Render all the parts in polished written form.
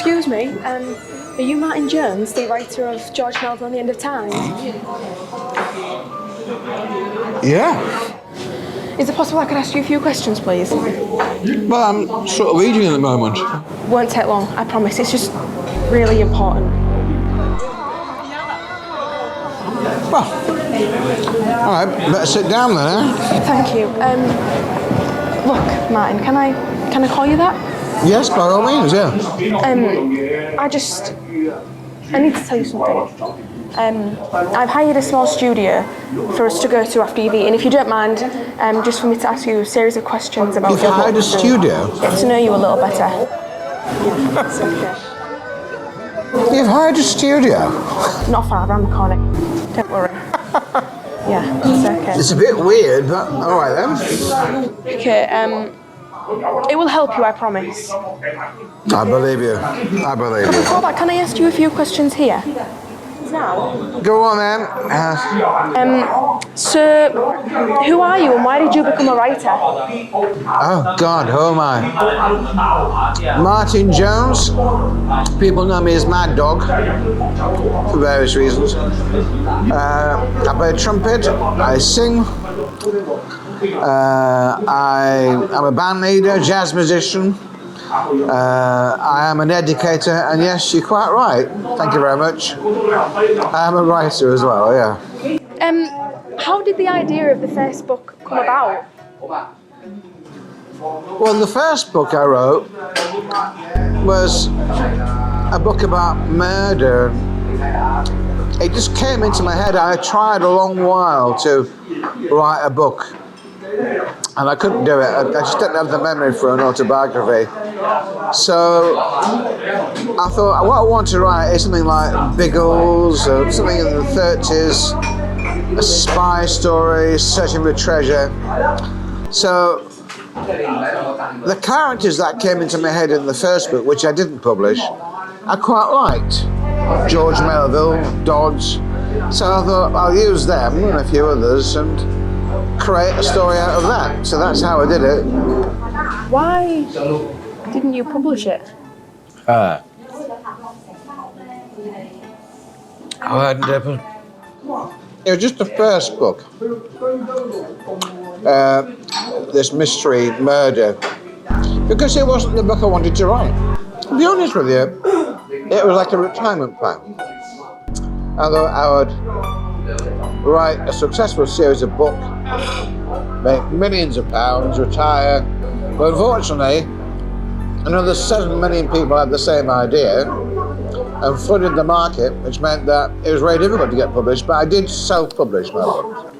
Excuse me, are you Martin Jones, the writer of George Melville and the End of Time? Yeah. Is it possible I could ask you a few questions, please? Well, I'm sort of reading at the moment. Won't take long, I promise. It's just really important. Well, all right, better sit down then, eh? Thank you. Look, Martin, can I call you that? Yes, by all means, yeah. I need to tell you something. I've hired a small studio for us to go to after you've eaten. If you don't mind, just for me to ask you a series of questions about You've your hired a books and studio? get to know you a little better. Yeah, it's okay. You've hired a studio? Not far around the corner. Don't worry. Yeah, it's okay. It's a bit weird, but all right then. Okay, it will help you, I promise. I believe you. I believe you. Before that, can I ask you a few questions here? Now? Go on then. So, who are you and why did you become a writer? Oh God, who am I? Martin Jones. People know me as MadDog for various reasons. I play trumpet. I sing. I'm a band leader, jazz musician. I am an educator, and yes, you're quite right. Thank you very much. I am a writer as well, yeah. How did the idea of the first book come about? Well, the first book I wrote was a book about murder. It just came into my head. I tried a long while to write a book, and I couldn't do it. I just didn't have the memory for an autobiography. So I thought, what I want to write is something like Biggles, or something in the 30s, a spy story, searching for treasure. So the characters that came into my head in the first book, which I didn't publish, I quite liked. George Melville, Dodge. So I thought I'll use them and a few others and create a story out of that. So that's how I did it. Why didn't you publish it? How hadn't happened? It was just the first book. This mystery murder. Because it wasn't the book I wanted to write. To be honest with you, it was like a retirement plan. I thought I would write a successful series of books, make millions of pounds, retire. But unfortunately, another 7 million people had the same idea and flooded the market, which meant that it was very difficult to get published, but I did self-publish my books.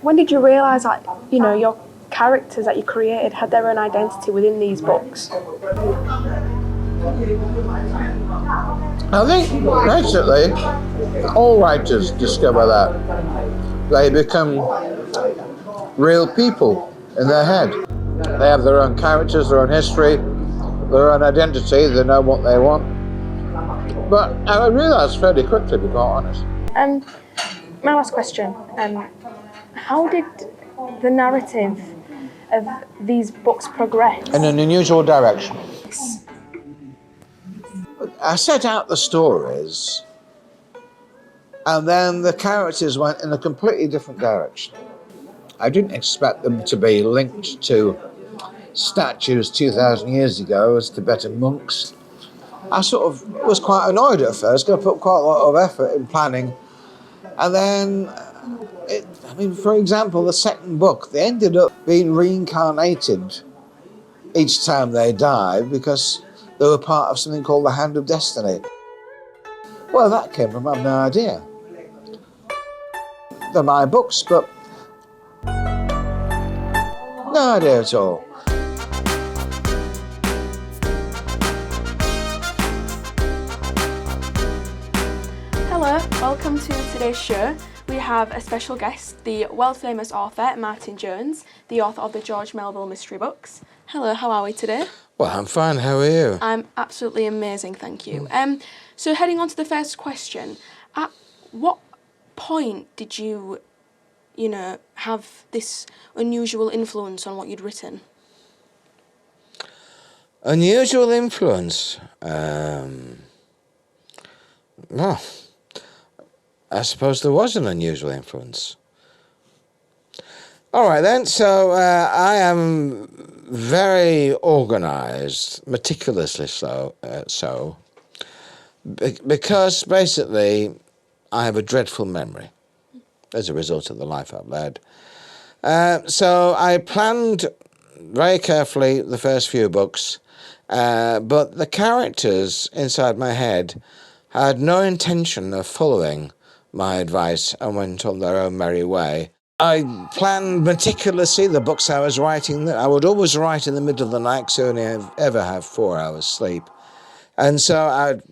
When did you realise that, your characters that you created had their own identity within these books? I think, basically, all writers discover that. They become real people in their head. They have their own characters, their own history, their own identity, they know what they want. But I realised fairly quickly, to be quite honest. My last question, how did the narrative of these books progress? In an unusual direction. I set out the stories, and then the characters went in a completely different direction. I didn't expect them to be linked to statues 2,000 years ago as Tibetan monks. I sort of was quite annoyed at first, because I put quite a lot of effort in planning. And then, for example, the second book, they ended up being reincarnated each time they died because they were part of something called the Hand of Destiny. Well, that came from, I have no idea. They're my books, but no idea at all. Hello, welcome to today's show. We have a special guest, the world-famous author Martin Jones, the author of the George Melville mystery books. Hello, how are we today? Well, I'm fine, how are you? I'm absolutely amazing, thank you. So heading on to the first question, at what point did you, have this unusual influence on what you'd written? Unusual influence. Well, I suppose there was an unusual influence. All right then, so I am very organised, meticulously so, because basically I have a dreadful memory as a result of the life I've led. So I planned very carefully the first few books, but the characters inside my head had no intention of following my advice and went on their own merry way. I planned meticulously the books I was writing. I would always write in the middle of the night because I only ever have 4 hours sleep. And so I'd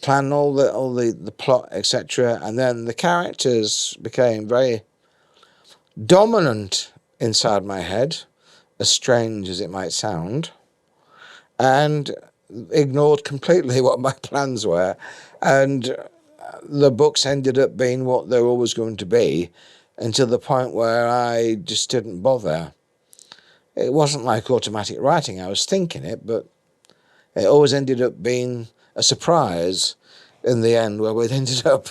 plan all the plot, etc. And then the characters became very dominant inside my head, as strange as it might sound, and ignored completely what my plans were. And the books ended up being what they were always going to be, until the point where I just didn't bother. It wasn't like automatic writing, I was thinking it, but it always ended up being a surprise in the end where we ended up.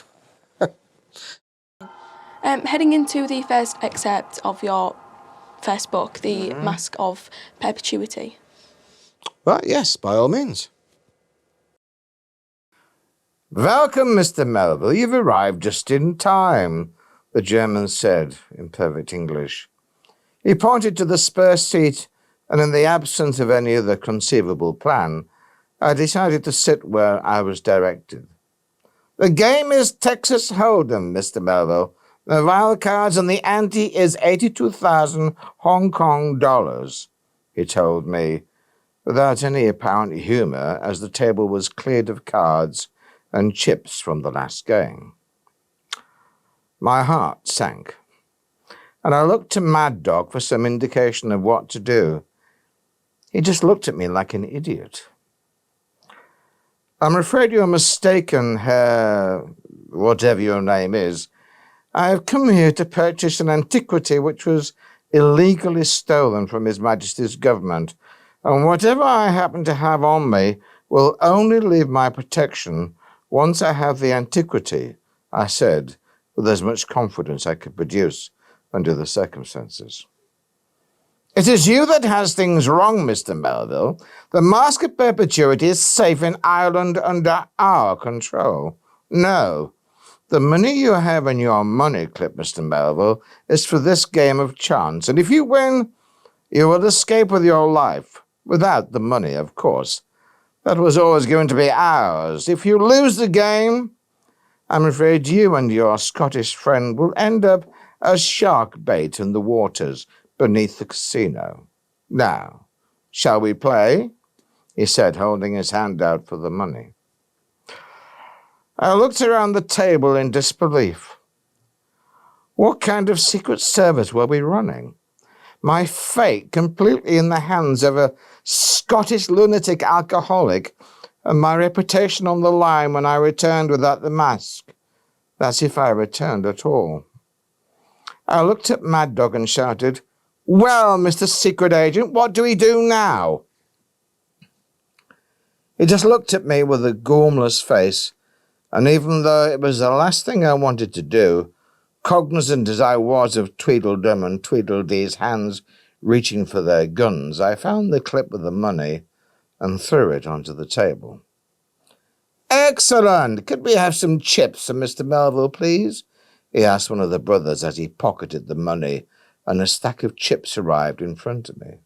Heading into the first excerpt of your first book, The Mask of Perpetuity. Well, yes, by all means. Welcome, Mr. Melville. You've arrived just in time, the German said in perfect English. He pointed to the spare seat, and in the absence of any other conceivable plan, I decided to sit where I was directed. The game is Texas Hold'em, Mr. Melville. The wild cards and the ante is 82,000 Hong Kong dollars, he told me, without any apparent humour, as the table was cleared of cards and chips from the last game. My heart sank, and I looked to MadDog for some indication of what to do. He just looked at me like an idiot. I'm afraid you're mistaken, Herr, whatever your name is. I have come here to purchase an antiquity which was illegally stolen from His Majesty's government, and whatever I happen to have on me will only leave my protection once I have the antiquity, I said, with as much confidence I could produce under the circumstances. It is you that has things wrong, Mr. Melville. The Mask of Perpetuity is safe in Ireland under our control. No. The money you have in your money clip, Mr. Melville, is for this game of chance, and if you win, you will escape with your life, without the money, of course. That was always going to be ours. If you lose the game, I'm afraid you and your Scottish friend will end up as shark bait in the waters beneath the casino. Now, shall we play? He said, holding his hand out for the money. I looked around the table in disbelief. What kind of secret service were we running? My fate completely in the hands of a Scottish lunatic alcoholic, and my reputation on the line when I returned without the mask. That's if I returned at all. I looked at MadDog and shouted, "Well, Mr. Secret Agent, what do we do now?" He just looked at me with a gormless face, and even though it was the last thing I wanted to do, cognizant as I was of Tweedledum and Tweedledee's hands reaching for their guns, I found the clip with the money and threw it onto the table. "Excellent! Could we have some chips for Mr. Melville, please?" he asked one of the brothers as he pocketed the money, and a stack of chips arrived in front of me.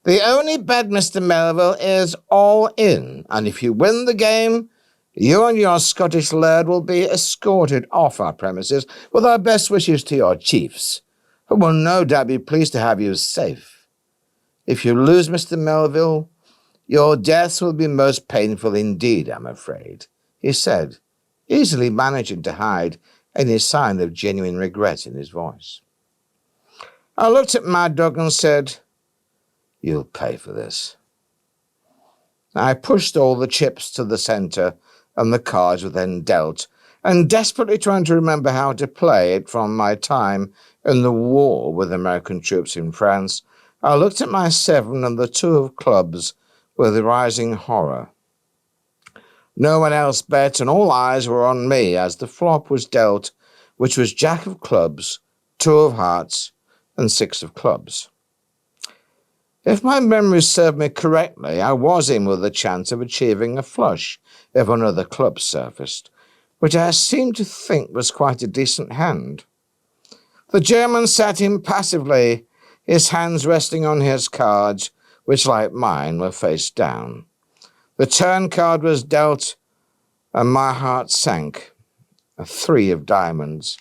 "The only bet, Mr. Melville, is all in, and if you win the game, you and your Scottish laird will be escorted off our premises with our best wishes to your chiefs, who will no doubt be pleased to have you safe. If you lose, Mr. Melville, your deaths will be most painful indeed, I'm afraid," he said, easily managing to hide any sign of genuine regret in his voice. I looked at MadDog and said, "You'll pay for this." I pushed all the chips to the centre, and the cards were then dealt, and desperately trying to remember how to play it from my time in the war with American troops in France, I looked at my 7 and the 2 of clubs, with rising horror. No one else bet, and all eyes were on me as the flop was dealt, which was Jack of clubs, 2 of hearts, and 6 of clubs. If my memory served me correctly, I was in with a chance of achieving a flush if another club surfaced, which I seemed to think was quite a decent hand. The German sat impassively, his hands resting on his cards, which, like mine, were face down. The turn card was dealt, and my heart sank. A 3 of diamonds.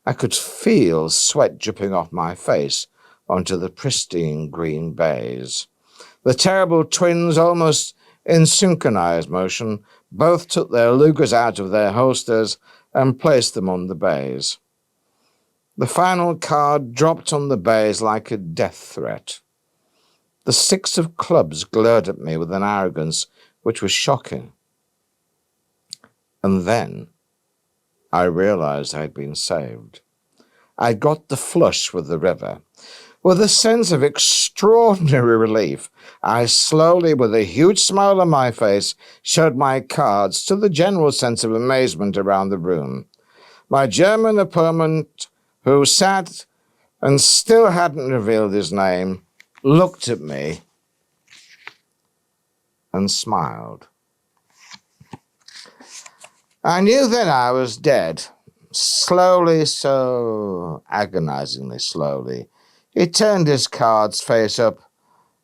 I could feel sweat dripping off my face onto the pristine green baize. The terrible twins, almost in synchronized motion, both took their Lugers out of their holsters and placed them on the baize. The final card dropped on the baize like a death threat. The 6 of clubs glared at me with an arrogance which was shocking. And then I realized I'd been saved. I got the flush with the river. With a sense of extraordinary relief, I slowly, with a huge smile on my face, showed my cards to the general sense of amazement around the room. My German opponent, who sat and still hadn't revealed his name, looked at me and smiled. I knew then I was dead. Slowly, so agonizingly slowly, he turned his cards face up,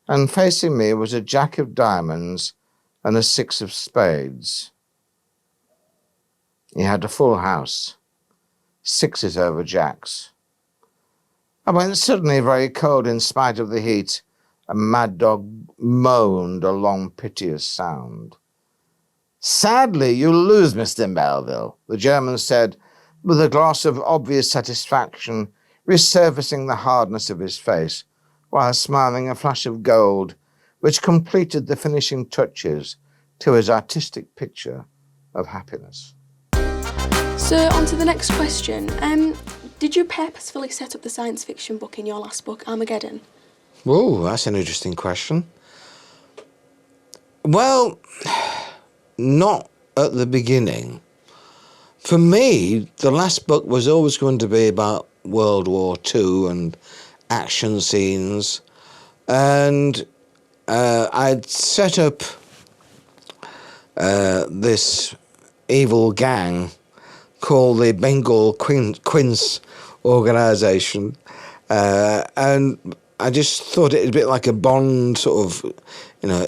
and facing me was a Jack of diamonds and a 6 of spades. He had a full house, 6s over jacks. I went suddenly very cold in spite of the heat, and MadDog moaned a long, piteous sound. "Sadly, you lose, Mr. Melville," the German said, with a gloss of obvious satisfaction resurfacing the hardness of his face, while smiling a flash of gold, which completed the finishing touches to his artistic picture of happiness. So, on to the next question. Did you purposefully set up the science fiction book in your last book, Armageddon? Whoa, that's an interesting question. Well, not at the beginning. For me, the last book was always going to be about World War II and action scenes. And I'd set up this evil gang called the Bengal Quince organisation. And I just thought it was a bit like a Bond sort of,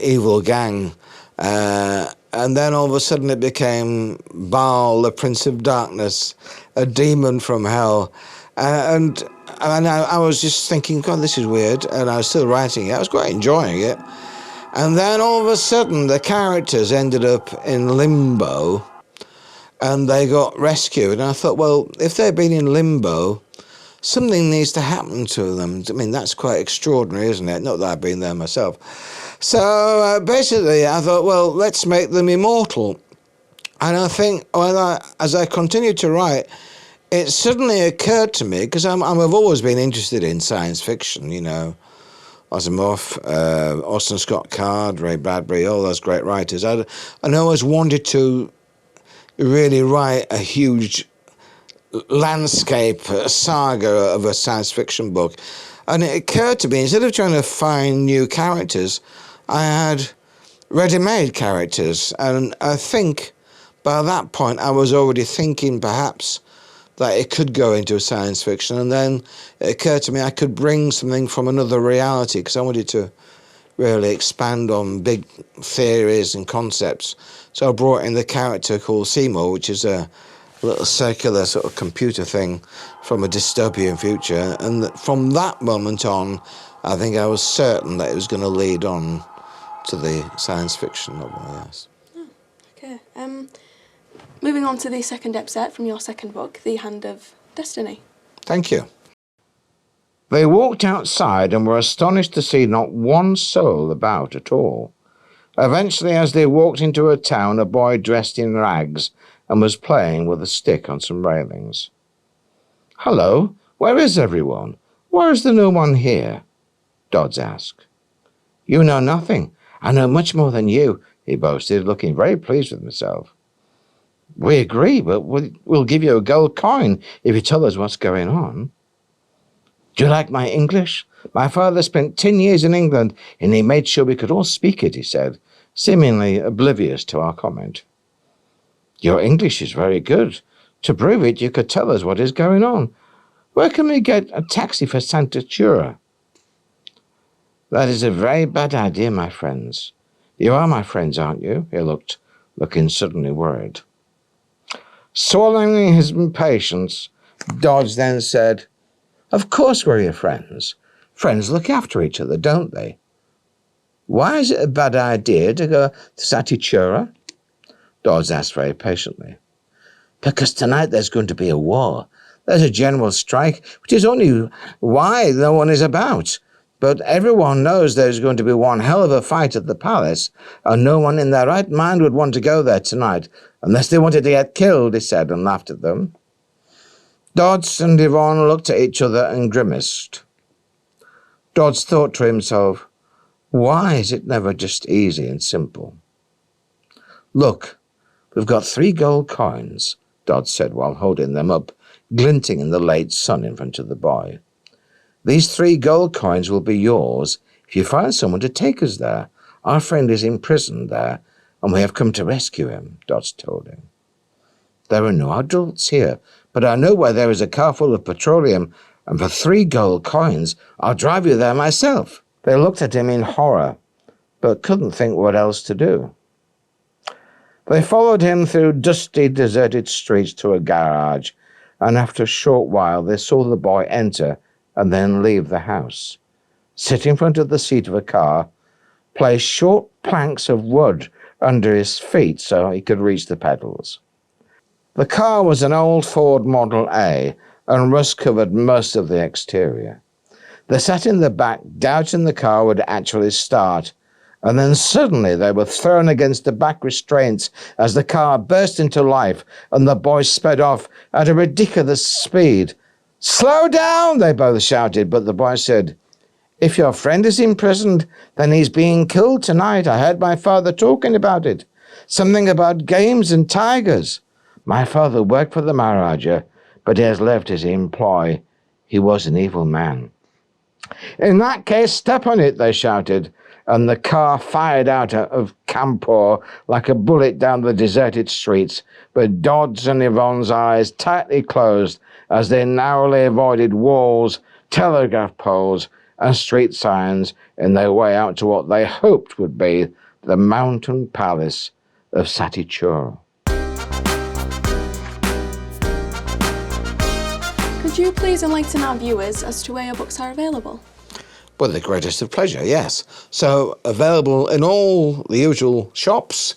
evil gang. And then all of a sudden it became Baal, the Prince of Darkness, a demon from hell. And I was just thinking, God, this is weird. And I was still writing it. I was quite enjoying it. And then all of a sudden the characters ended up in limbo and they got rescued. And I thought, well, if they've been in limbo, something needs to happen to them. I mean, that's quite extraordinary, isn't it? Not that I've been there myself. So basically, I thought, well, let's make them immortal. And I think, as I continued to write, it suddenly occurred to me, because I've always been interested in science fiction, Asimov, Orson Scott Card, Ray Bradbury, all those great writers. I always wanted to really write a huge landscape, a saga of a science fiction book. And it occurred to me, instead of trying to find new characters, I had ready-made characters. And I think by that point I was already thinking perhaps that it could go into science fiction. And then it occurred to me I could bring something from another reality, because I wanted to really expand on big theories and concepts. So I brought in the character called Seymour, which is a little circular sort of computer thing from a dystopian future. And from that moment on, I think I was certain that it was going to lead on to the science fiction novel, yes. Oh, okay. Moving on to the second excerpt from your second book, The Hand of Destiny. Thank you. They walked outside and were astonished to see not one soul about at all. Eventually, as they walked into a town, a boy dressed in rags and was playing with a stick on some railings. "Hello, where is everyone? Why is there no one here?" Dodds asked. "You know nothing. I know much more than you, he boasted, looking very pleased with himself. We agree, but we'll give you a gold coin if you tell us what's going on. Do you like my English? My father spent 10 years in England, and he made sure we could all speak it, he said, seemingly oblivious to our comment. Your English is very good. To prove it, you could tell us what is going on. Where can we get a taxi for Santa Chura? That is a very bad idea, my friends. You are my friends, aren't you? He looked, looking suddenly worried. Swallowing his impatience, Dodge then said, Of course we're your friends. Friends look after each other, don't they? Why is it a bad idea to go to Satichura? Dodge asked very patiently. Because tonight there's going to be a war. There's a general strike, which is only why no one is about. But everyone knows there's going to be one hell of a fight at the palace, and no one in their right mind would want to go there tonight, unless they wanted to get killed, he said, and laughed at them. Dodds and Yvonne looked at each other and grimaced. Dodds thought to himself, why is it never just easy and simple? Look, we've got 3 gold coins, Dodds said while holding them up, glinting in the late sun in front of the boy. These 3 gold coins will be yours if you find someone to take us there. Our friend is imprisoned there, and we have come to rescue him, Dodds told him. There are no adults here, but I know where there is a car full of petroleum, and for 3 gold coins, I'll drive you there myself. They looked at him in horror, but couldn't think what else to do. They followed him through dusty, deserted streets to a garage, and after a short while they saw the boy enter and then leave the house. Sit in front of the seat of a car, place short planks of wood under his feet so he could reach the pedals. The car was an old Ford Model A, and rust covered most of the exterior. They sat in the back, doubting the car would actually start, and then suddenly they were thrown against the back restraints as the car burst into life and the boys sped off at a ridiculous speed. Slow down, they both shouted, but the boy said, If your friend is imprisoned, then he's being killed tonight. I heard my father talking about it. Something about games and tigers. My father worked for the Maharaja, but he has left his employ. He was an evil man. In that case, step on it, they shouted, and the car fired out of Campor like a bullet down the deserted streets, with Dodds and Yvonne's eyes tightly closed as they narrowly avoided walls, telegraph poles, and street signs in their way out to what they hoped would be the mountain palace of Satichura. Could you please enlighten our viewers as to where your books are available? With the greatest of pleasure, yes. So, available in all the usual shops,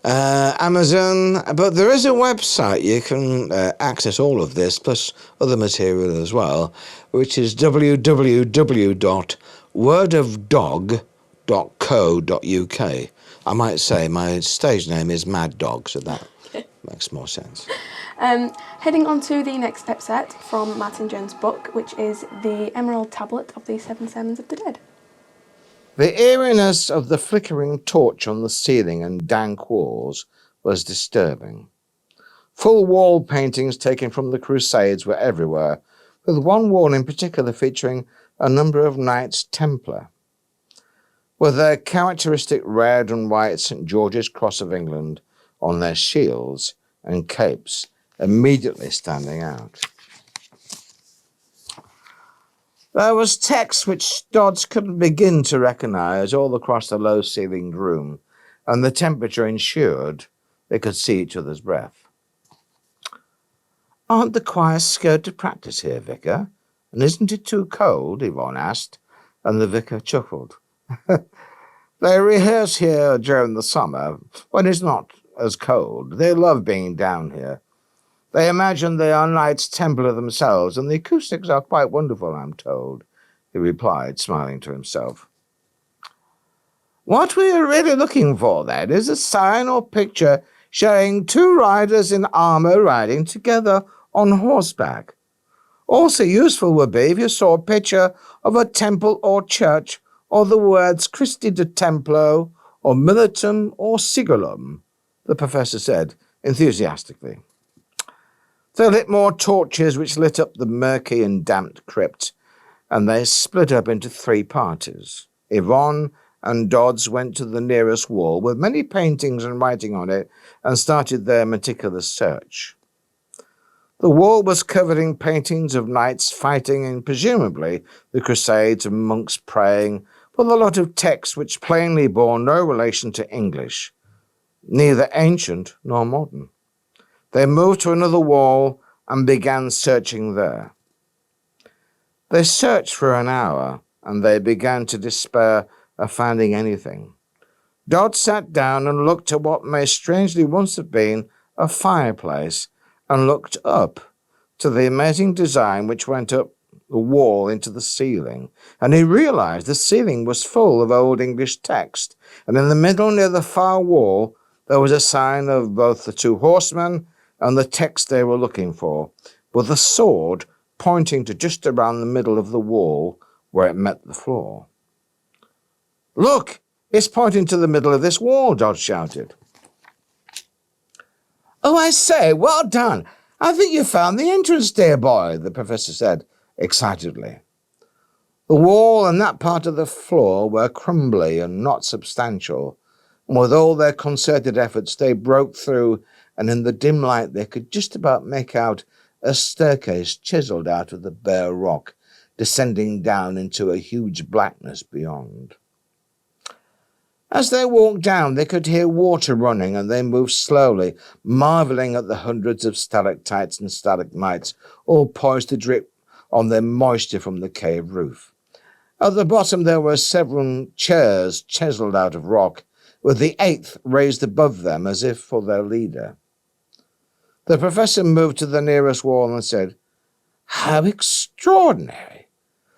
Amazon, but there is a website you can access all of this, plus other material as well, which is www.wordofdog.co.uk. I might say my stage name is MadDog, so that makes more sense. Heading on to the next step set from Martin Jones' book, which is The Emerald Tablet of the 7 Sermons of the Dead. The eeriness of the flickering torch on the ceiling and dank walls was disturbing. Full wall paintings taken from the Crusades were everywhere, with one wall in particular featuring a number of Knights Templar. With their characteristic red and white St. George's Cross of England on their shields and capes immediately standing out. There was text which Dodds couldn't begin to recognise all across the low-ceilinged room, and the temperature ensured they could see each other's breath. Aren't the choir scared to practice here, Vicar? And isn't it too cold? Yvonne asked, and the vicar chuckled. They rehearse here during the summer, when it's not as cold. They love being down here. They imagine they are Knights Templar themselves, and the acoustics are quite wonderful, I'm told, he replied, smiling to himself. What we are really looking for, then, is a sign or picture showing 2 riders in armour riding together on horseback. Also useful would be if you saw a picture of a temple or church or the words Christi de Templo, or Militum, or Sigillum, the professor said enthusiastically. They lit more torches which lit up the murky and damp crypt, and they split up into 3 parties. Yvonne and Dodds went to the nearest wall with many paintings and writing on it and started their meticulous search. The wall was covered in paintings of knights fighting in presumably the Crusades and monks praying, with a lot of text which plainly bore no relation to English, neither ancient nor modern. They moved to another wall and began searching there. They searched for an hour, and they began to despair of finding anything. Dodd sat down and looked at what may strangely once have been a fireplace, and looked up to the amazing design which went up the wall into the ceiling, and he realized the ceiling was full of Old English text, and in the middle near the far wall there was a sign of both the 2 horsemen and the text they were looking for, with a sword pointing to just around the middle of the wall where it met the floor. "Look, it's pointing to the middle of this wall," Dodge shouted. "Oh, I say, well done. I think you found the entrance, dear boy," the professor said excitedly. The wall and that part of the floor were crumbly and not substantial, and with all their concerted efforts they broke through, and in the dim light they could just about make out a staircase chiselled out of the bare rock, descending down into a huge blackness beyond. As they walked down, they could hear water running, and they moved slowly, marvelling at the hundreds of stalactites and stalagmites, all poised to drip on their moisture from the cave roof. At the bottom there were several chairs chiselled out of rock, with the 8th raised above them as if for their leader. The professor moved to the nearest wall and said, "How extraordinary!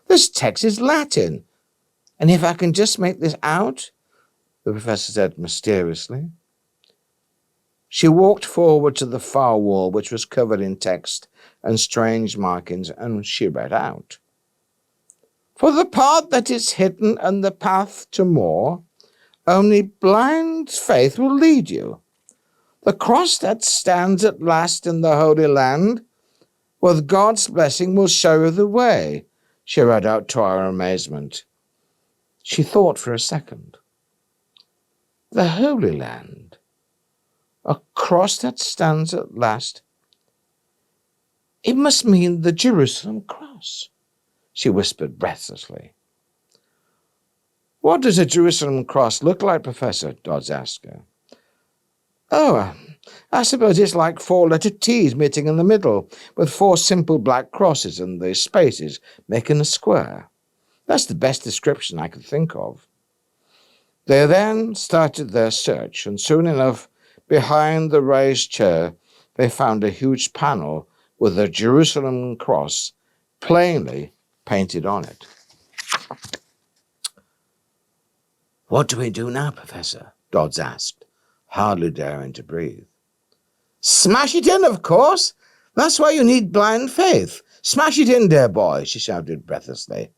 This text is Latin, and if I can just make this out," the professor said mysteriously. She walked forward to the far wall, which was covered in text and strange markings, and she read out, "For the part that is hidden and the path to more, only blind faith will lead you. The cross that stands at last in the Holy Land, with God's blessing, will show you the way," she read out to our amazement. She thought for a second. The Holy Land, a cross that stands at last. It must mean the Jerusalem cross, she whispered breathlessly. "What does a Jerusalem cross look like, Professor?" Dodds asked her. "Oh, I suppose it's like 4-letter T's meeting in the middle, with 4 simple black crosses and the spaces making a square. That's the best description I could think of." They then started their search, and soon enough, behind the raised chair, they found a huge panel with the Jerusalem cross plainly painted on it. "What do we do now, Professor?" Dodds asked, hardly daring to breathe. "Smash it in, of course. That's why you need blind faith. Smash it in, dear boy," she shouted breathlessly.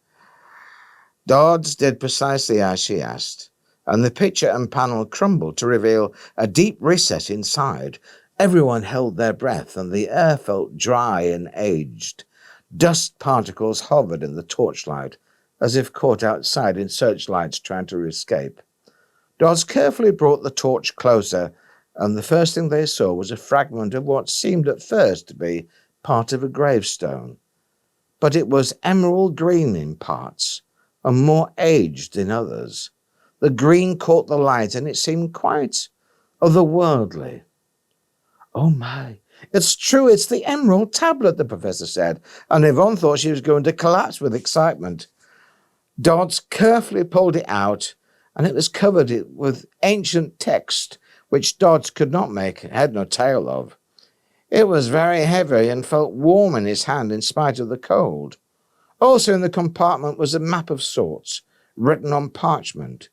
Dodds did precisely as she asked, and the picture and panel crumbled to reveal a deep recess inside. Everyone held their breath, and the air felt dry and aged. Dust particles hovered in the torchlight, as if caught outside in searchlights trying to escape. Dodds carefully brought the torch closer, and the first thing they saw was a fragment of what seemed at first to be part of a gravestone. But it was emerald green in parts, and more aged in others. The green caught the light, and it seemed quite otherworldly. "Oh my, it's true, it's the emerald tablet," the professor said, and Yvonne thought she was going to collapse with excitement. Dodds carefully pulled it out, and it was covered with ancient text, which Dodds could not make head nor tail of. It was very heavy and felt warm in his hand in spite of the cold. Also in the compartment was a map of sorts, written on parchment.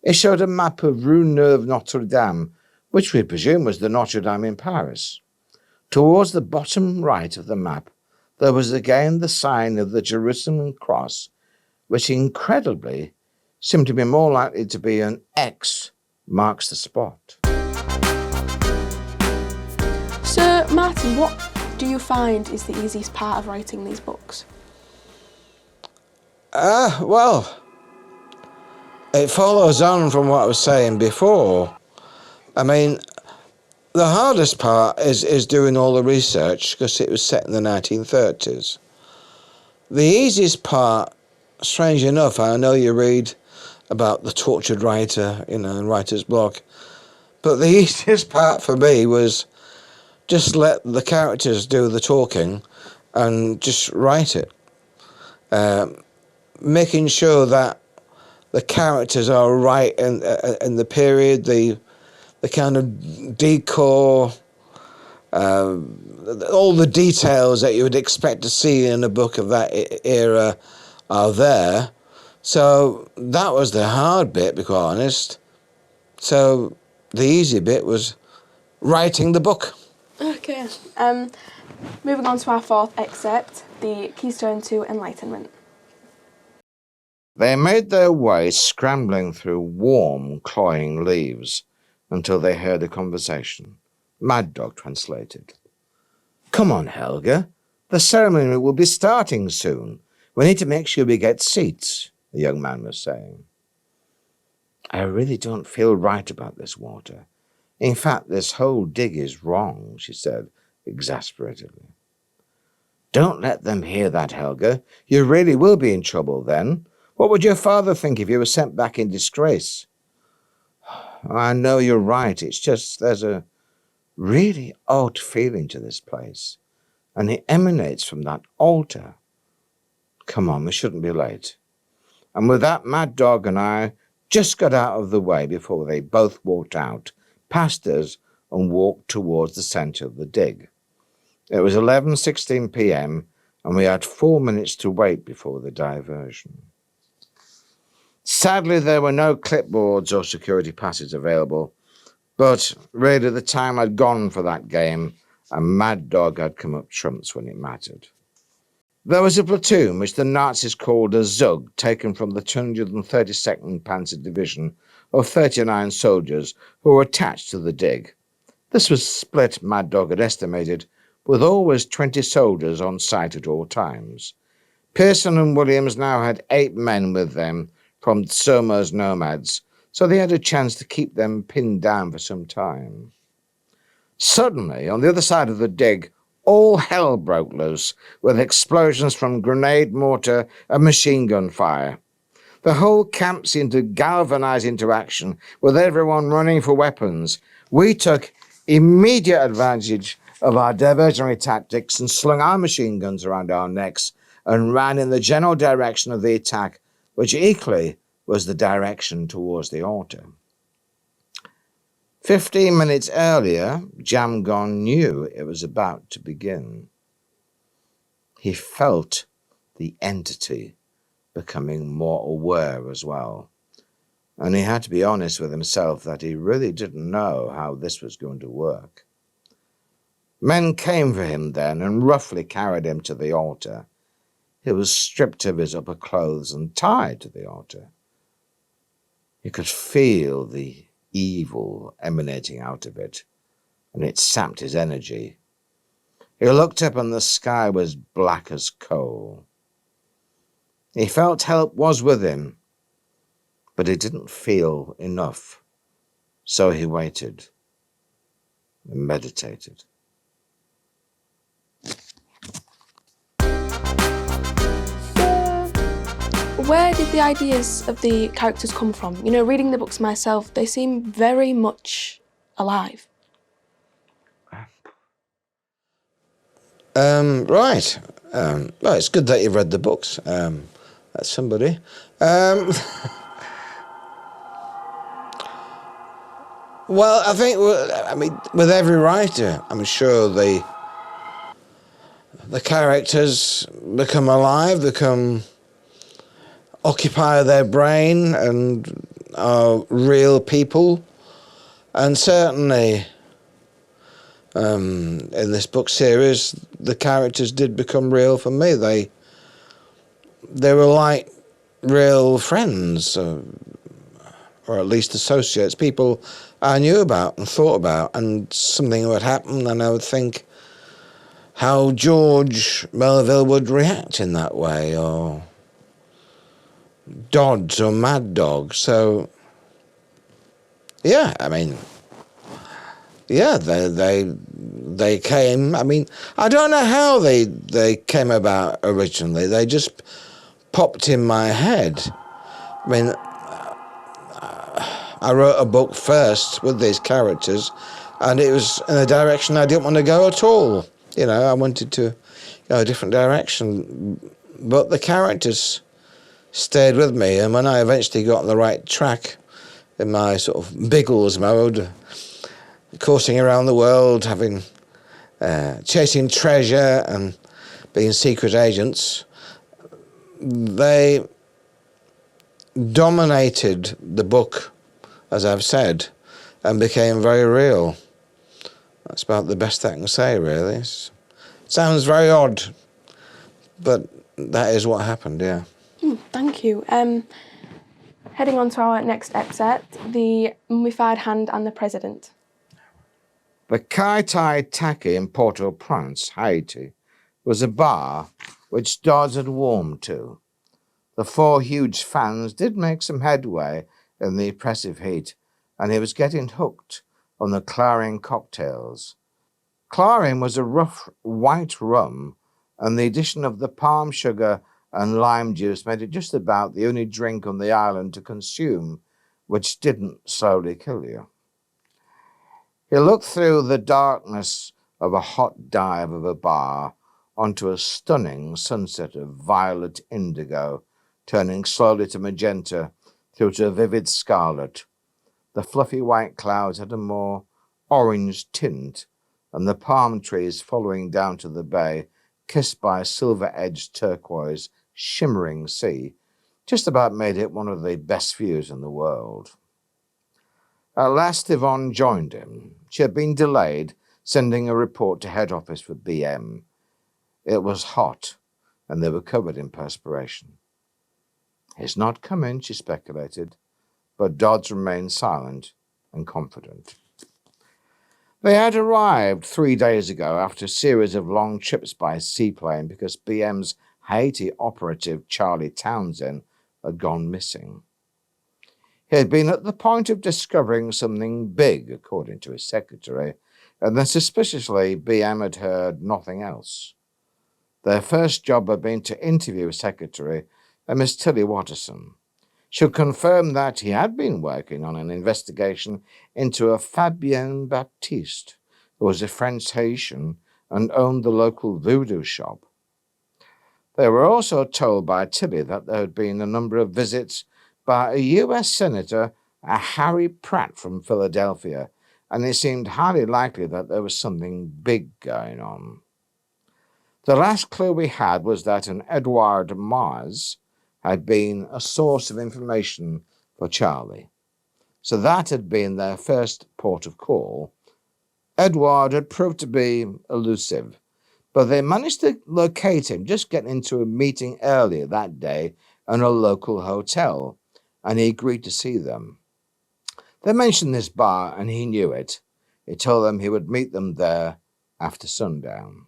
It showed a map of Rue Neuve Notre Dame, which we presume was the Notre Dame in Paris. Towards the bottom right of the map, there was again the sign of the Jerusalem cross, which incredibly seem to be more likely to be an X marks the spot. So, Martin, what do you find is the easiest part of writing these books? Well, it follows on from what I was saying before. I mean, the hardest part is doing all the research because it was set in the 1930s. The easiest part, strange enough, I know you read about the tortured writer, in writer's block, but the easiest part for me was just let the characters do the talking and just write it. Making sure that the characters are right in the period, the kind of decor, all the details that you would expect to see in a book of that era are there. So that was the hard bit, to be quite honest. So the easy bit was writing the book. Okay. Moving on to our fourth excerpt, the Keystone to Enlightenment. They made their way scrambling through warm, cloying leaves until they heard a conversation. MadDog translated. Come on, Helga. The ceremony will be starting soon. We need to make sure we get seats, the young man was saying. I really don't feel right about this water. In fact, this whole dig is wrong, she said, exasperatedly. Don't let them hear that, Helga. You really will be in trouble then. What would your father think if you were sent back in disgrace? I know you're right. It's just there's a really odd feeling to this place, and it emanates from that altar. Come on, we shouldn't be late. And with that, MadDog and I just got out of the way before they both walked out, past us, and walked towards the centre of the dig. It was 11:16 p.m., and we had 4 minutes to wait before the diversion. Sadly, there were no clipboards or security passes available, but really the time had gone for that game, and MadDog had come up trumps when it mattered. There was a platoon which the Nazis called a Zug, taken from the 232nd Panzer Division of 39 soldiers who were attached to the dig. This was split, MadDog had estimated, with always 20 soldiers on site at all times. Pearson and Williams now had 8 men with them from Soma's nomads, so they had a chance to keep them pinned down for some time. Suddenly, on the other side of the dig, all hell broke loose, with explosions from grenade, mortar, and machine gun fire. The whole camp seemed to galvanize into action, with everyone running for weapons. We took immediate advantage of our diversionary tactics and slung our machine guns around our necks and ran in the general direction of the attack, which equally was the direction towards the altar. 15 minutes earlier, Jamgon knew it was about to begin. He felt the entity becoming more aware as well, and he had to be honest with himself that he really didn't know how this was going to work. Men came for him then and roughly carried him to the altar. He was stripped of his upper clothes and tied to the altar. He could feel the evil emanating out of it, and it sapped his energy. He looked up and the sky was black as coal. He felt help was with him, but he didn't feel enough, so he waited and meditated. Where did the ideas of the characters come from? You know, reading the books myself, they seem very much alive. Right. Well, it's good that you've read the books. That's somebody. Well, I think, with every writer, I'm sure the characters become alive, occupy their brain and are real people. And certainly in this book series, the characters did become real for me. They were like real friends, or at least associates, people I knew about and thought about, and something would happen and I would think how George Melville would react in that way, or Dodds or MadDog. So, yeah, I mean, yeah, they came. I mean, I don't know how they came about originally. They just popped in my head. I mean, I wrote a book first with these characters, and it was in a direction I didn't want to go at all. You know, I wanted to go a different direction, but the characters stayed with me, and when I eventually got on the right track in my sort of Biggles mode, coursing around the world, having chasing treasure and being secret agents, they dominated the book, as I've said, and became very real. That's about the best I can say, really. It sounds very odd, but that is what happened, yeah. Thank you. Heading on to our next excerpt, The Mummified Hand and the President. The Kai Tai Taki in Port-au-Prince, Haiti, was a bar which Dodds had warmed to. The four huge fans did make some headway in the oppressive heat, and he was getting hooked on the Clarin cocktails. Clarin was a rough white rum, and the addition of the palm sugar and lime juice made it just about the only drink on the island to consume which didn't slowly kill you. He looked through the darkness of a hot dive of a bar onto a stunning sunset of violet indigo, turning slowly to magenta through to a vivid scarlet. The fluffy white clouds had a more orange tint, and the palm trees following down to the bay, kissed by a silver-edged turquoise, shimmering sea, just about made it one of the best views in the world. At last Yvonne joined him. She had been delayed, sending a report to head office for BM. It was hot, and they were covered in perspiration. "He's not coming," she speculated, but Dodds remained silent and confident. They had arrived 3 days ago after a series of long trips by seaplane because BM's Haiti operative Charlie Townsend had gone missing. He had been at the point of discovering something big, according to his secretary, and then suspiciously BM had heard nothing else. Their first job had been to interview his secretary, Miss Tilly Watterson. She confirmed that he had been working on an investigation into a Fabien Baptiste, who was a French Haitian and owned the local voodoo shop. They were also told by Tilly that there had been a number of visits by a U.S. Senator, Harry Pratt from Philadelphia, and it seemed highly likely that there was something big going on. The last clue we had was that an Edouard Mars had been a source of information for Charlie. So that had been their first port of call. Edouard had proved to be elusive, but they managed to locate him just getting into a meeting earlier that day in a local hotel, and he agreed to see them. They mentioned this bar, and he knew it. He told them he would meet them there after sundown.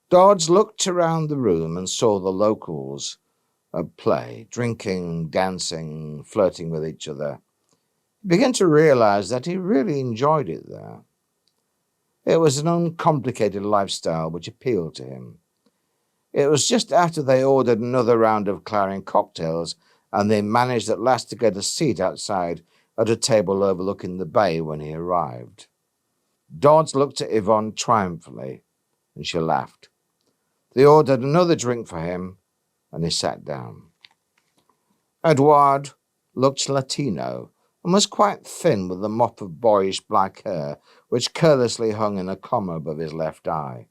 Dodds looked around the room and saw the locals at play, drinking, dancing, flirting with each other. He began to realize that he really enjoyed it there. It was an uncomplicated lifestyle which appealed to him. It was just after they ordered another round of Clarin cocktails, and they managed at last to get a seat outside at a table overlooking the bay when he arrived. Dodds looked at Yvonne triumphantly, and she laughed. They ordered another drink for him, and he sat down. Edouard looked Latino and was quite thin with a mop of boyish black hair which carelessly hung in a comma above his left eye.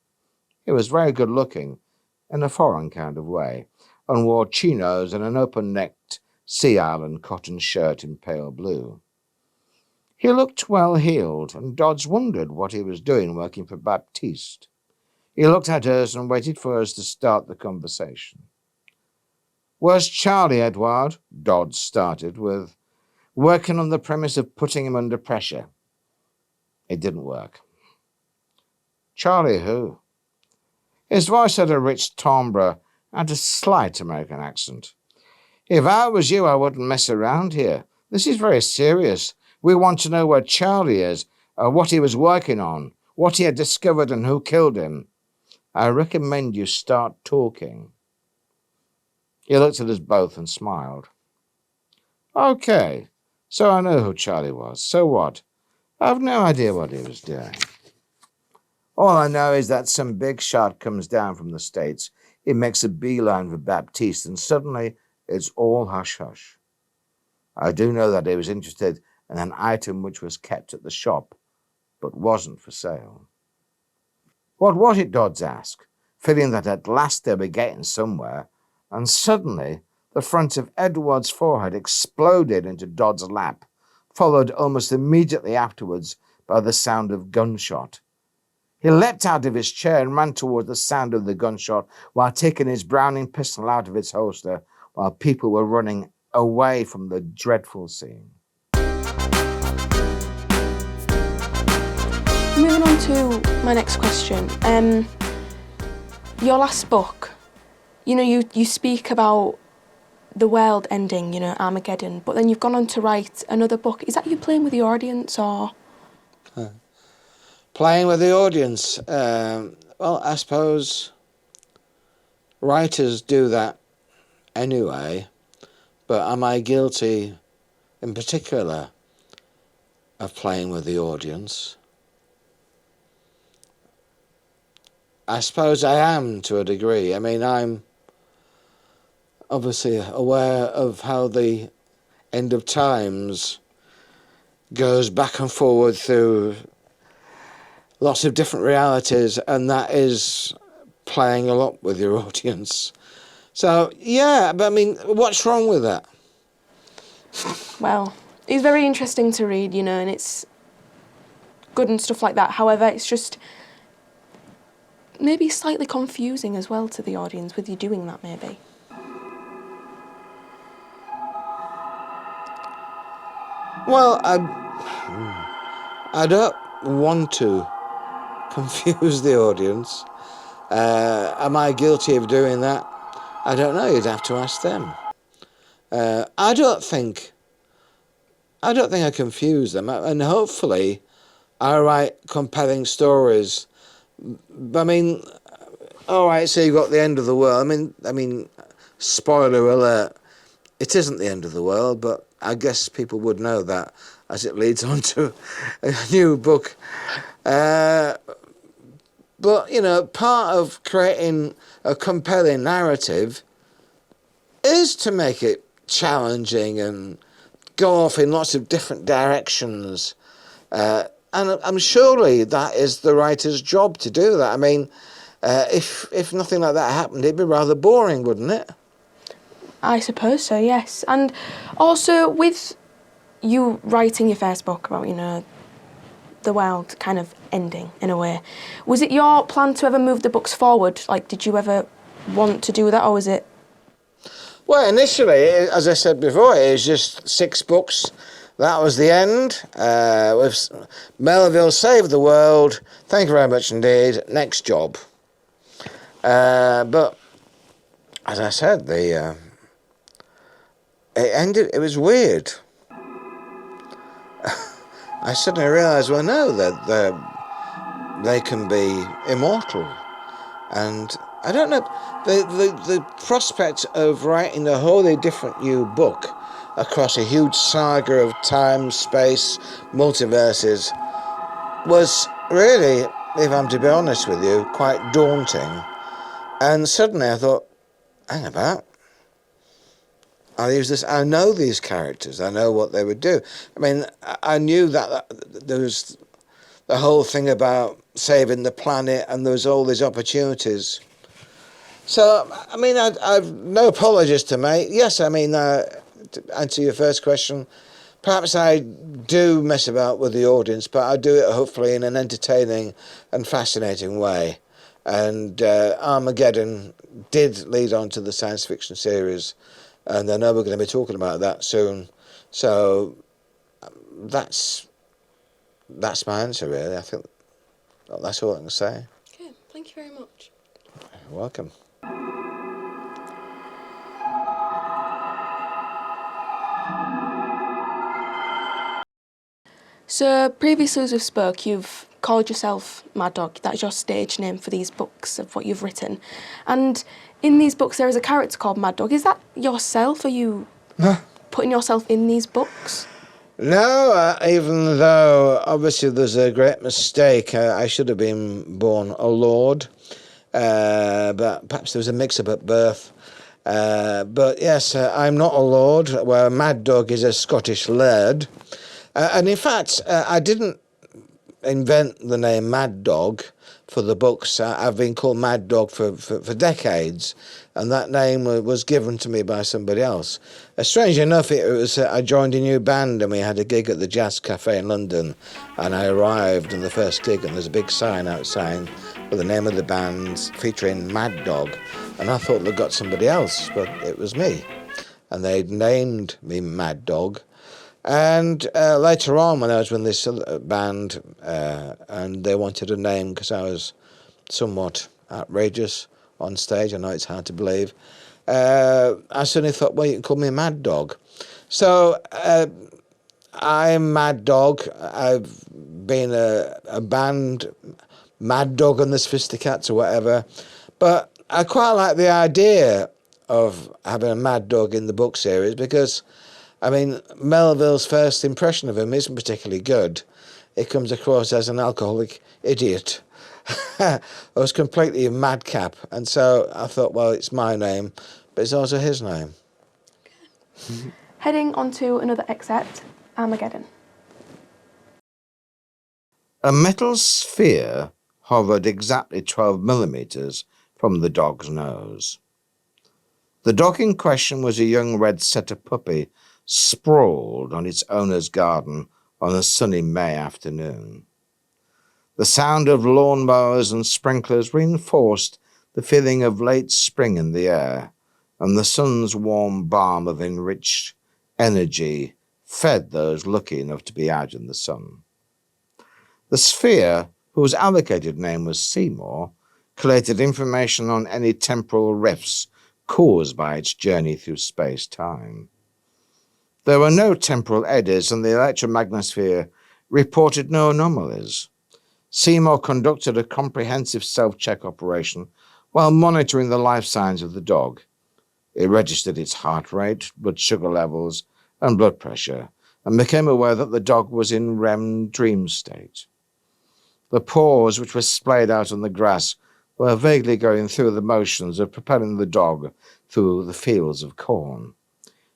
He was very good-looking, in a foreign kind of way, and wore chinos and an open-necked Sea Island cotton shirt in pale blue. He looked well-heeled, and Dodds wondered what he was doing working for Baptiste. He looked at us and waited for us to start the conversation. Was Charlie Edward, Dodds started with, working on the premise of putting him under pressure? It didn't work. Charlie who? His voice had a rich timbre and a slight American accent. If I was you, I wouldn't mess around here. This is very serious. We want to know where Charlie is, what he was working on, what he had discovered and who killed him. I recommend you start talking. He looked at us both and smiled. Okay, so I know who Charlie was. So what? I've no idea what he was doing. All I know is that some big shot comes down from the States. He makes a beeline for Baptiste, and suddenly it's all hush-hush. I do know that he was interested in an item which was kept at the shop, but wasn't for sale. What was it, Dodds asked, feeling that at last they were getting somewhere, and suddenly the front of Edward's forehead exploded into Dodds' lap, followed almost immediately afterwards by the sound of gunshot. He leapt out of his chair and ran towards the sound of the gunshot while taking his Browning pistol out of its holster, while people were running away from the dreadful scene. Moving on to my next question. Your last book, you speak about the world ending, Armageddon, but then you've gone on to write another book. Is that you playing with the audience or? Playing with the audience. Well, I suppose writers do that anyway, but am I guilty in particular of playing with the audience? I suppose I am to a degree. I mean, I'm obviously aware of how the end of times goes back and forward through lots of different realities, and that is playing a lot with your audience. So, yeah, but I mean, what's wrong with that? Well, it's very interesting to read, and it's good and stuff like that. However, it's just maybe slightly confusing as well to the audience with you doing that, maybe. Well, I don't want to confuse the audience. Am I guilty of doing that? I don't know. You'd have to ask them. I don't think I confuse them, and hopefully, I write compelling stories. I mean, all right. So you've got the end of the world. I mean, spoiler alert. It isn't the end of the world, but I guess people would know that as it leads on to a new book. But, part of creating a compelling narrative is to make it challenging and go off in lots of different directions. And I'm surely that is the writer's job to do that. I mean, if nothing like that happened, it'd be rather boring, wouldn't it? I suppose so, yes. And also, with you writing your first book about, the world kind of ending, in a way, was it your plan to ever move the books forward? Like, did you ever want to do that, or was it? Well, initially, as I said before, it was just 6 books. That was the end. With Melville saved the world. Thank you very much indeed. Next job. But, as I said, it ended. It was weird. I suddenly realised, well, no, that they can be immortal, and I don't know. The prospect of writing a wholly different new book across a huge saga of time, space, multiverses was really, if I'm to be honest with you, quite daunting. And suddenly I thought, hang about. I'll use this. I know these characters. I know what they would do. I mean, I knew that there was the whole thing about saving the planet, and there was all these opportunities. So, I mean, I've no apologies to make. Yes, I mean, to answer your first question, perhaps I do mess about with the audience, but I do it hopefully in an entertaining and fascinating way. And Armageddon did lead on to the science fiction series, and I know we're going to be talking about that soon. So that's my answer, really. I think that's all I can say. Okay, thank you very much. You're welcome. So previously as we've spoke, you've called yourself MadDog. That's your stage name for these books of what you've written. And in these books there is a character called MadDog. Is that yourself? Are you putting yourself in these books? No, even though obviously there's a great mistake. I should have been born a lord, but perhaps there was a mix-up at birth. But yes, I'm not a lord, where MadDog is a Scottish laird. And in fact, I didn't invent the name MadDog for the books. I've been called MadDog for decades, and that name was given to me by somebody else. Strangely enough, it was I joined a new band, and we had a gig at the Jazz Cafe in London, and I arrived on the first gig, and there's a big sign outside with the name of the band featuring MadDog, and I thought they'd got somebody else, but it was me, and they'd named me MadDog. And later on, when I was with this band, and they wanted a name because I was somewhat outrageous on stage, I know it's hard to believe, I suddenly thought, well, you can call me MadDog. So I'm MadDog. I've been a band, MadDog and the Sophisticats or whatever, but I quite like the idea of having a MadDog in the book series because I mean, Melville's first impression of him isn't particularly good. It comes across as an alcoholic idiot. I was completely a madcap. And so I thought, well, it's my name, but it's also his name. Heading on to another excerpt, Armageddon. A metal sphere hovered exactly 12 millimetres from the dog's nose. The dog in question was a young red setter puppy sprawled on its owner's garden on a sunny May afternoon. The sound of lawnmowers and sprinklers reinforced the feeling of late spring in the air, and the sun's warm balm of enriched energy fed those lucky enough to be out in the sun. The sphere, whose allocated name was Seymour, collated information on any temporal rifts caused by its journey through space-time. There were no temporal eddies, and the electromagnosphere reported no anomalies. Seymour conducted a comprehensive self-check operation while monitoring the life signs of the dog. It registered its heart rate, blood sugar levels, and blood pressure, and became aware that the dog was in REM dream state. The paws, which were splayed out on the grass, were vaguely going through the motions of propelling the dog through the fields of corn.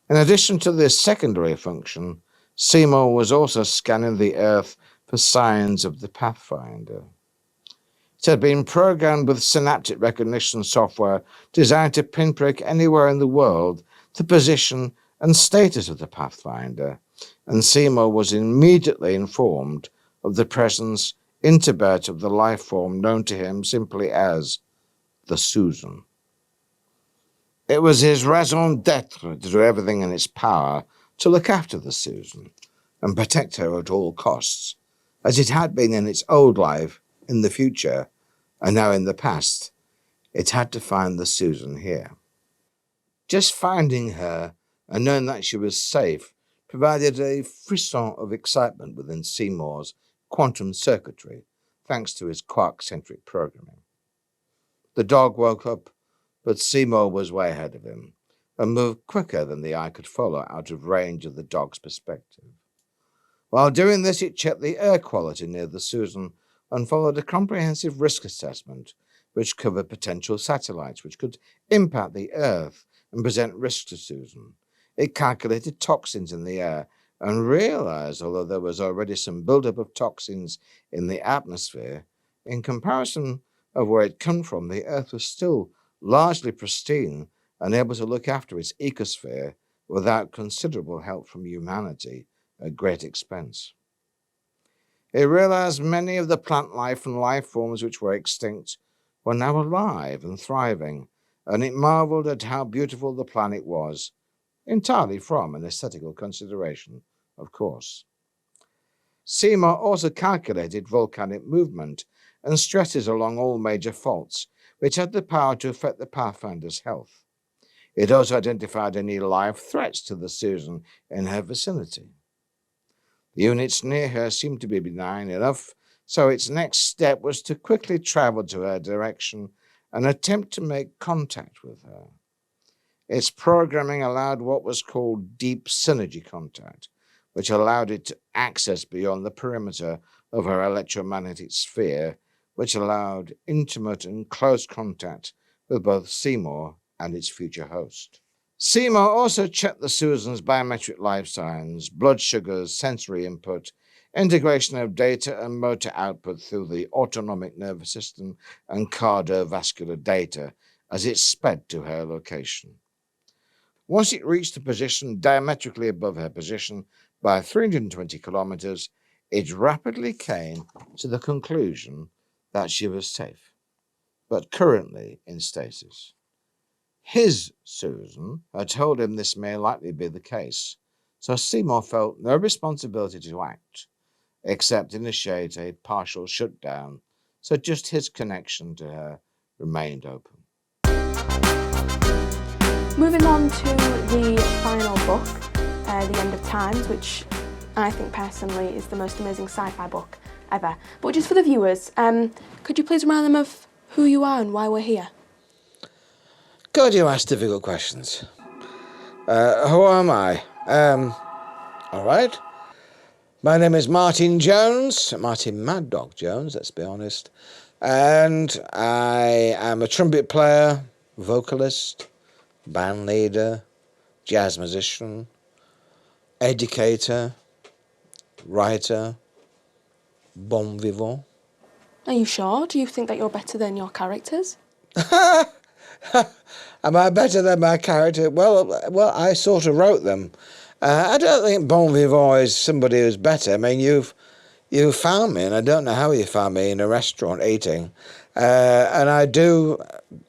In addition to this secondary function, Seymour was also scanning the Earth for signs of the Pathfinder. It had been programmed with synaptic recognition software designed to pinprick anywhere in the world the position and status of the Pathfinder, and Seymour was immediately informed of the presence in Tibet of the life form known to him simply as the Susan. It was his raison d'etre to do everything in its power to look after the Susan and protect her at all costs, as it had been in its old life, in the future, and now in the past. It had to find the Susan here. Just finding her and knowing that she was safe provided a frisson of excitement within Seymour's quantum circuitry, thanks to his quark-centric programming. The dog woke up, but Seymour was way ahead of him and moved quicker than the eye could follow out of range of the dog's perspective. While doing this, it checked the air quality near the Susan and followed a comprehensive risk assessment which covered potential satellites which could impact the Earth and present risk to Susan. It calculated toxins in the air and realized, although there was already some buildup of toxins in the atmosphere, in comparison of where it come from, the Earth was still largely pristine and able to look after its ecosphere without considerable help from humanity at great expense. It realized many of the plant life and life forms which were extinct were now alive and thriving, and it marvelled at how beautiful the planet was, entirely from an aesthetical consideration, of course. Seymour also calculated volcanic movement and stresses along all major faults, which had the power to affect the Pathfinder's health. It also identified any live threats to the Susan in her vicinity. The units near her seemed to be benign enough, so its next step was to quickly travel to her direction and attempt to make contact with her. Its programming allowed what was called deep synergy contact, which allowed it to access beyond the perimeter of her electromagnetic sphere, which allowed intimate and close contact with both Seymour and its future host. Seymour also checked the Susan's biometric life signs, blood sugars, sensory input, integration of data and motor output through the autonomic nervous system and cardiovascular data as it sped to her location. Once it reached a position diametrically above her position by 320 kilometers, it rapidly came to the conclusion that she was safe, but currently in stasis. His Susan had told him this may likely be the case, so Seymour felt no responsibility to act, except initiate a partial shutdown, so just his connection to her remained open. Moving on to the final book, The End of Times, which I think personally is the most amazing sci-fi book ever. But just for the viewers, could you please remind them of who you are and why we're here? God, you ask difficult questions. Who am I? All right. My name is Martin Jones, Martin MadDog Jones, let's be honest. And I am a trumpet player, vocalist, band leader, jazz musician, educator, writer, bon vivant. Are you sure? Do you think that you're better than your characters? Am I better than my character? Well, I sort of wrote them. I don't think bon vivant is somebody who's better. I mean, you found me, and I don't know how you found me in a restaurant eating. And I do,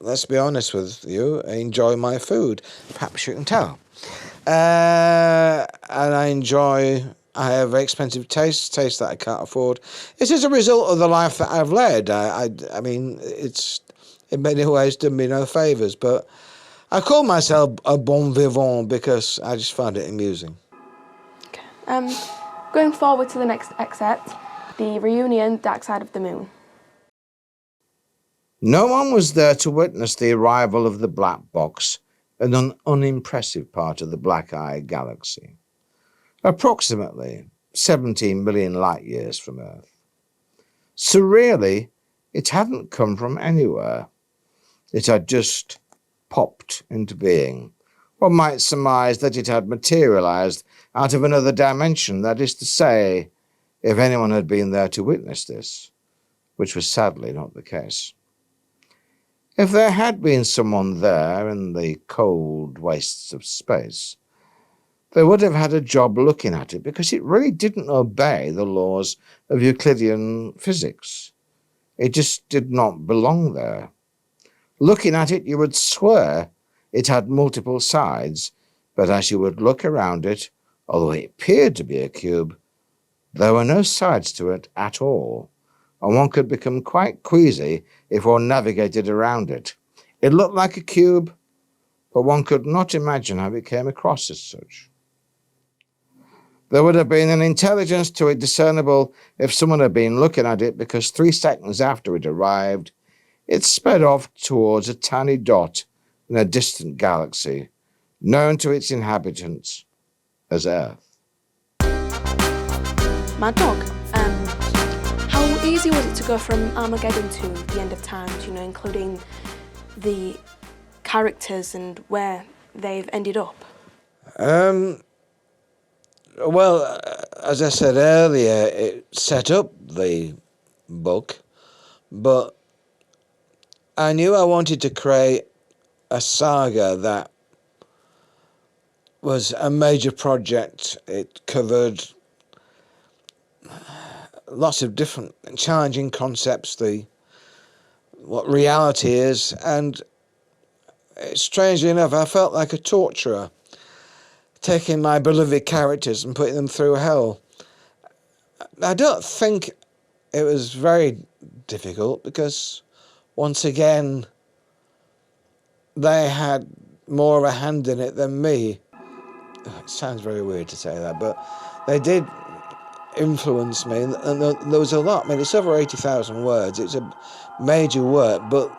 let's be honest with you, enjoy my food. Perhaps you can tell. And I have very expensive tastes that I can't afford. It's as a result of the life that I've led. I mean, it's in many ways done me no favours, but I call myself a bon vivant because I just find it amusing. Okay. Going forward to the next excerpt, the reunion, Dark Side of the Moon. No one was there to witness the arrival of the black box, an unimpressive part of the Black-Eye galaxy, approximately 17 million light-years from Earth. So really, it hadn't come from anywhere. It had just popped into being. One might surmise that it had materialized out of another dimension, that is to say, if anyone had been there to witness this, which was sadly not the case. If there had been someone there in the cold wastes of space, they would have had a job looking at it because it really didn't obey the laws of Euclidean physics. It just did not belong there. Looking at it, you would swear it had multiple sides, but as you would look around it, although it appeared to be a cube, there were no sides to it at all, and one could become quite queasy if one navigated around it. It looked like a cube, but one could not imagine how it came across as such. There would have been an intelligence to it discernible if someone had been looking at it, because 3 seconds after it arrived, it sped off towards a tiny dot in a distant galaxy, known to its inhabitants as Earth. MadDog, how easy was it to go from Armageddon to the End of Times, including the characters and where they've ended up? Well, as I said earlier, it set up the book, but I knew I wanted to create a saga that was a major project. It covered lots of different challenging concepts. what reality is, and strangely enough, I felt like a torturer, taking my beloved characters and putting them through hell. I don't think it was very difficult because, once again, they had more of a hand in it than me. It sounds very weird to say that, but they did influence me, and there was a lot. I mean, it's over 80,000 words. It's a major work, but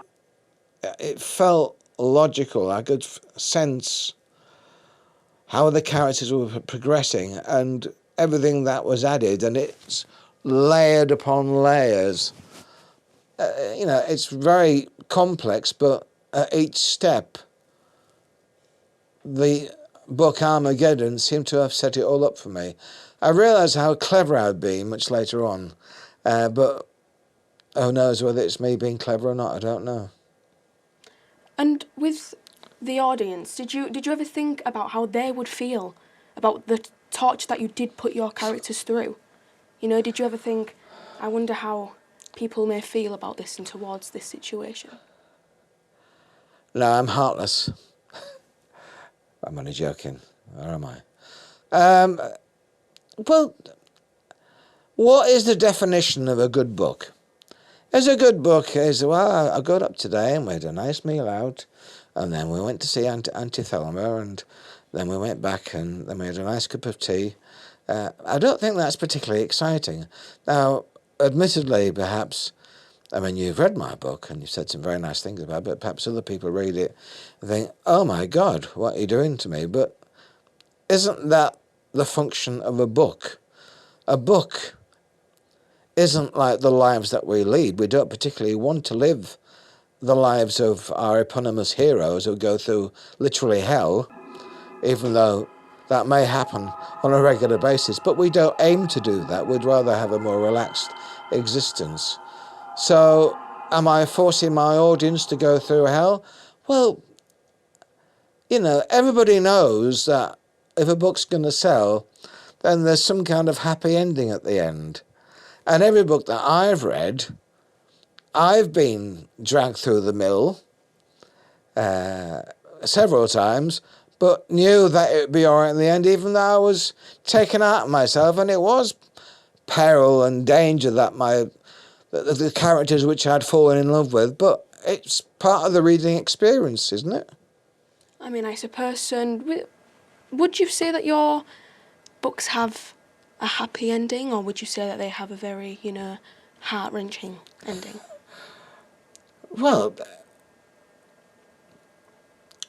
it felt logical. I could sense how the characters were progressing and everything that was added, and it's layered upon layers. It's very complex, but at each step, the book Armageddon seemed to have set it all up for me. I realised how clever I'd been much later on, but who knows whether it's me being clever or not, I don't know. And with the audience, did you ever think about how they would feel about the torture that you did put your characters through? Did you ever think, I wonder how people may feel about this and towards this situation? No, I'm heartless. I'm only joking. Or am I? Well, what is the definition of a good book? As a good book is, well, I got up today and we had a nice meal out, and then we went to see Auntie Thelma, and then we went back and then we had a nice cup of tea. I don't think that's particularly exciting. Now, admittedly, perhaps, I mean, you've read my book and you've said some very nice things about it, but perhaps other people read it and think, oh my God, what are you doing to me? But isn't that the function of a book? A book isn't like the lives that we lead. We don't particularly want to live the lives of our eponymous heroes who go through literally hell, even though that may happen on a regular basis. But we don't aim to do that. We'd rather have a more relaxed existence. So, am I forcing my audience to go through hell? Well, everybody knows that if a book's going to sell, then there's some kind of happy ending at the end. And every book that I've read, I've been dragged through the mill several times, but knew that it would be all right in the end, even though I was taken out of myself, and it was peril and danger that the characters which I'd fallen in love with, but it's part of the reading experience, isn't it? I mean, I suppose, and would you say that your books have a happy ending, or would you say that they have a very, heart-wrenching ending? Well,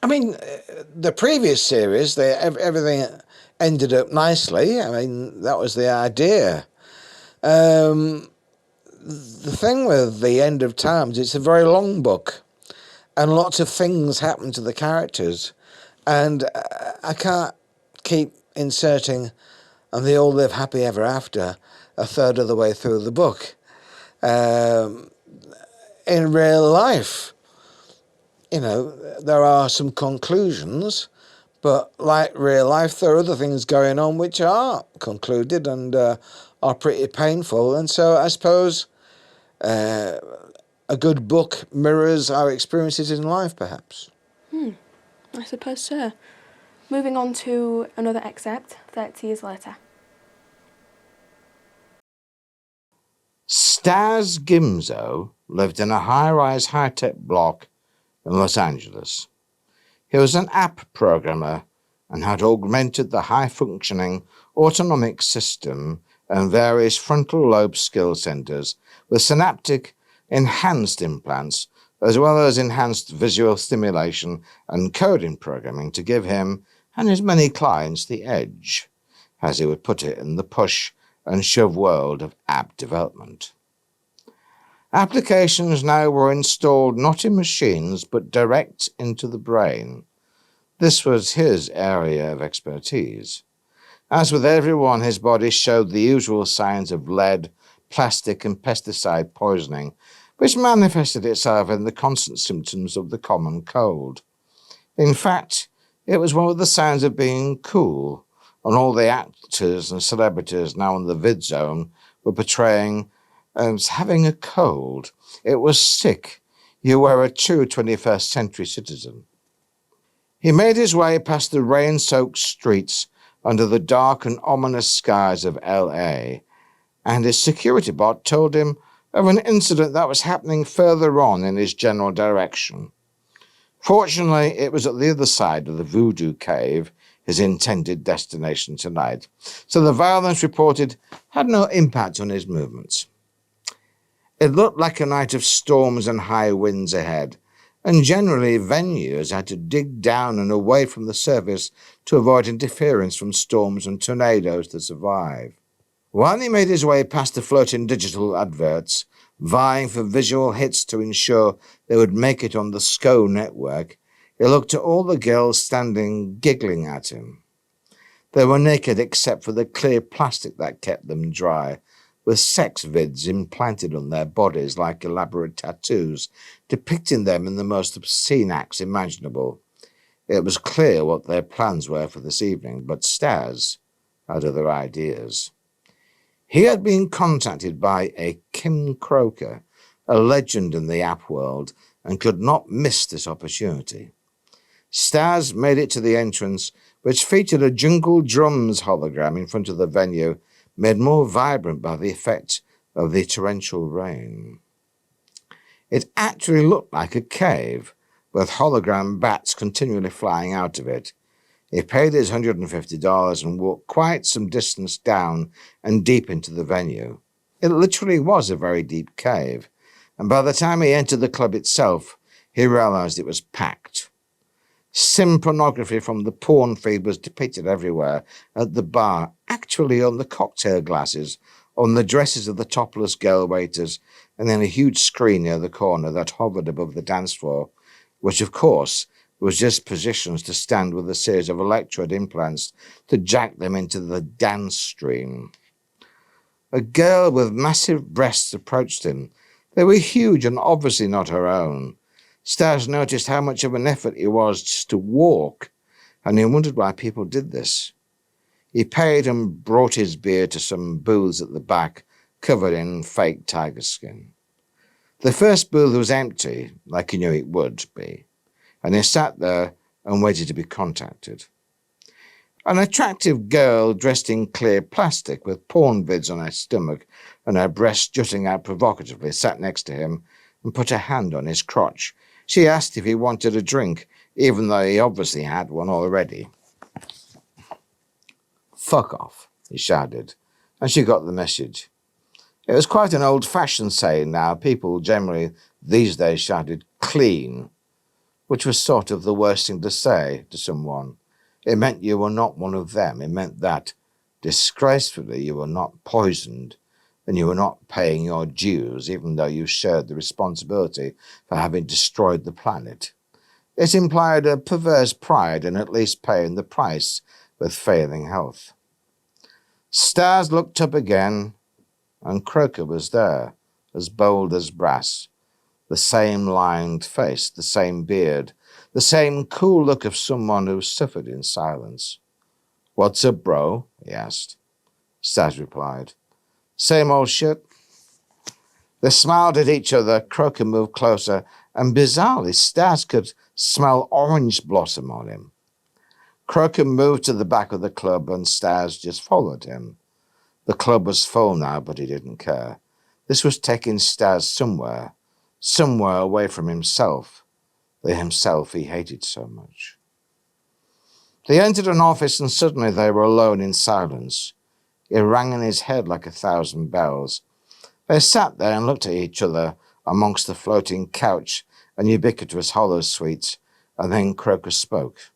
I mean, the previous series, everything ended up nicely. I mean, that was the idea. The thing with The End of Times, it's a very long book, and lots of things happen to the characters, and I can't keep inserting and they all live happy ever after a third of the way through the book. In real life, there are some conclusions, but like real life, there are other things going on which are concluded and are pretty painful. And so I suppose a good book mirrors our experiences in life, perhaps. I suppose so. Moving on to another excerpt, 30 years later. Stas Gimzo lived in a high-rise high-tech block in Los Angeles. He was an app programmer and had augmented the high-functioning autonomic system and various frontal lobe skill centers with synaptic enhanced implants, as well as enhanced visual stimulation and coding programming to give him and his many clients the edge, as he would put it, in the push and shove world of app development. Applications now were installed not in machines, but direct into the brain. This was his area of expertise. As with everyone, his body showed the usual signs of lead, plastic, and pesticide poisoning, which manifested itself in the constant symptoms of the common cold. In fact, it was one of the signs of being cool, and all the actors and celebrities now in the vid zone were portraying as having a cold. It was sick. You were a true 21st century citizen. He made his way past the rain-soaked streets under the dark and ominous skies of L.A., and his security bot told him of an incident that was happening further on in his general direction. Fortunately, it was at the other side of the Voodoo Cave, his intended destination tonight, so the violence reported had no impact on his movements. It looked like a night of storms and high winds ahead, and generally venues had to dig down and away from the surface to avoid interference from storms and tornadoes to survive. While he made his way past the floating digital adverts, vying for visual hits to ensure they would make it on the SCO network, he looked at all the girls standing giggling at him. They were naked except for the clear plastic that kept them dry, with sex vids implanted on their bodies like elaborate tattoos, depicting them in the most obscene acts imaginable. It was clear what their plans were for this evening, but Stas had other ideas. He had been contacted by a Kim Croker, a legend in the app world, and could not miss this opportunity. Stas made it to the entrance, which featured a Jungle Drums hologram in front of the venue, made more vibrant by the effect of the torrential rain. It actually looked like a cave, with hologram bats continually flying out of it. He paid his $150 and walked quite some distance down and deep into the venue. It literally was a very deep cave, and by the time he entered the club itself, he realized it was packed. Sim pornography from the porn feed was depicted everywhere, at the bar, actually on the cocktail glasses, on the dresses of the topless girl waiters, and then a huge screen near the corner that hovered above the dance floor, which of course was just positions to stand with a series of electrode implants to jack them into the dance stream. A girl with massive breasts approached him. They were huge and obviously not her own. Stas noticed how much of an effort it was just to walk, and he wondered why people did this. He paid and brought his beer to some booths at the back, covered in fake tiger skin. The first booth was empty, like he knew it would be, and he sat there and waited to be contacted. An attractive girl dressed in clear plastic with porn vids on her stomach and her breasts jutting out provocatively sat next to him and put a hand on his crotch. She asked if he wanted a drink, even though he obviously had one already. "Fuck off," he shouted, and she got the message. It was quite an old-fashioned saying now. People generally these days shouted "clean," which was sort of the worst thing to say to someone. It meant you were not one of them. It meant that, disgracefully, you were not poisoned, and you were not paying your dues, even though you shared the responsibility for having destroyed the planet. It implied a perverse pride in at least paying the price with failing health. Stas looked up again, and Croker was there, as bold as brass. The same lined face, the same beard, the same cool look of someone who suffered in silence. "What's up, bro?" he asked. Stas replied, "Same old shit." They smiled at each other. Croker moved closer, and bizarrely, Stas could smell orange blossom on him. Croker moved to the back of the club, and Stas just followed him. The club was full now, but he didn't care. This was taking Stas somewhere away from himself, the himself he hated so much. They entered an office, and suddenly they were alone in silence. It rang in his head like 1,000 bells. They sat there and looked at each other amongst the floating couch and ubiquitous hollow suites, and then Croker spoke.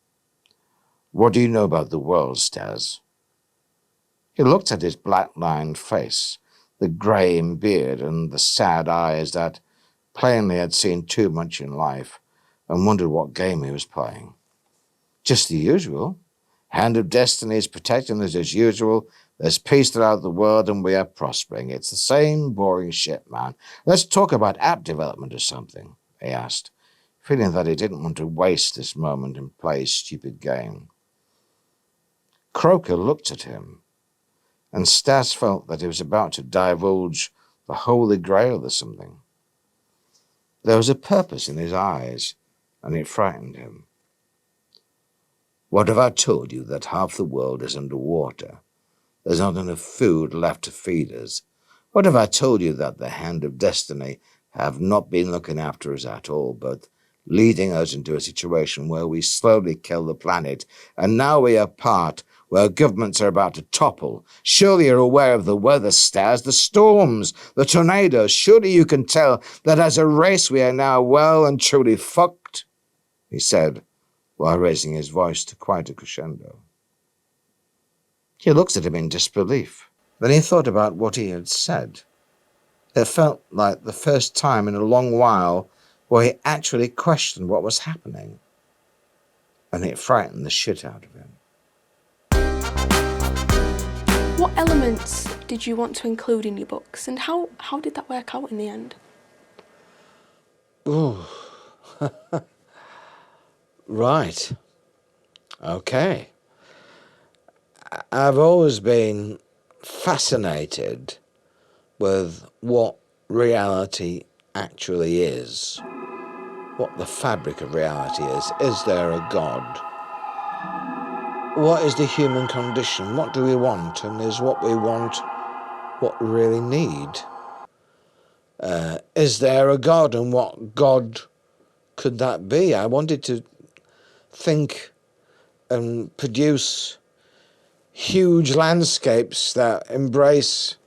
"What do you know about the world, Stas?" He looked at his black-lined face, the grey beard and the sad eyes that plainly had seen too much in life, and wondered what game he was playing. "Just the usual. Hand of Destiny is protecting us as usual. There's peace throughout the world and we are prospering. It's the same boring shit, man. Let's talk about app development or something," he asked, feeling that he didn't want to waste this moment and play his stupid game. Croker looked at him, and Stas felt that he was about to divulge the Holy Grail or something. There was a purpose in his eyes, and it frightened him. What have I told you that half the world is under water? There's not enough food left to feed us. What have I told you that the hand of destiny have not been looking after us at all, but leading us into a situation where we slowly kill the planet, and now we are part where governments are about to topple? Surely you're aware of the weather stars, the storms, the tornadoes. Surely you can tell that as a race we are now well and truly fucked, he said, while raising his voice to quite a crescendo. He looked at him in disbelief. Then he thought about what he had said. It felt like the first time in a long while where he actually questioned what was happening. And it frightened the shit out of him. What elements did you want to include in your books, and how did that work out in the end? Ooh. Right. Okay. I've always been fascinated with what reality actually is, what the fabric of reality is. Is there a God? What is the human condition? What do we want? And is what we want what we really need? Is there a God, and what God could that be? I wanted to think and produce huge landscapes that embrace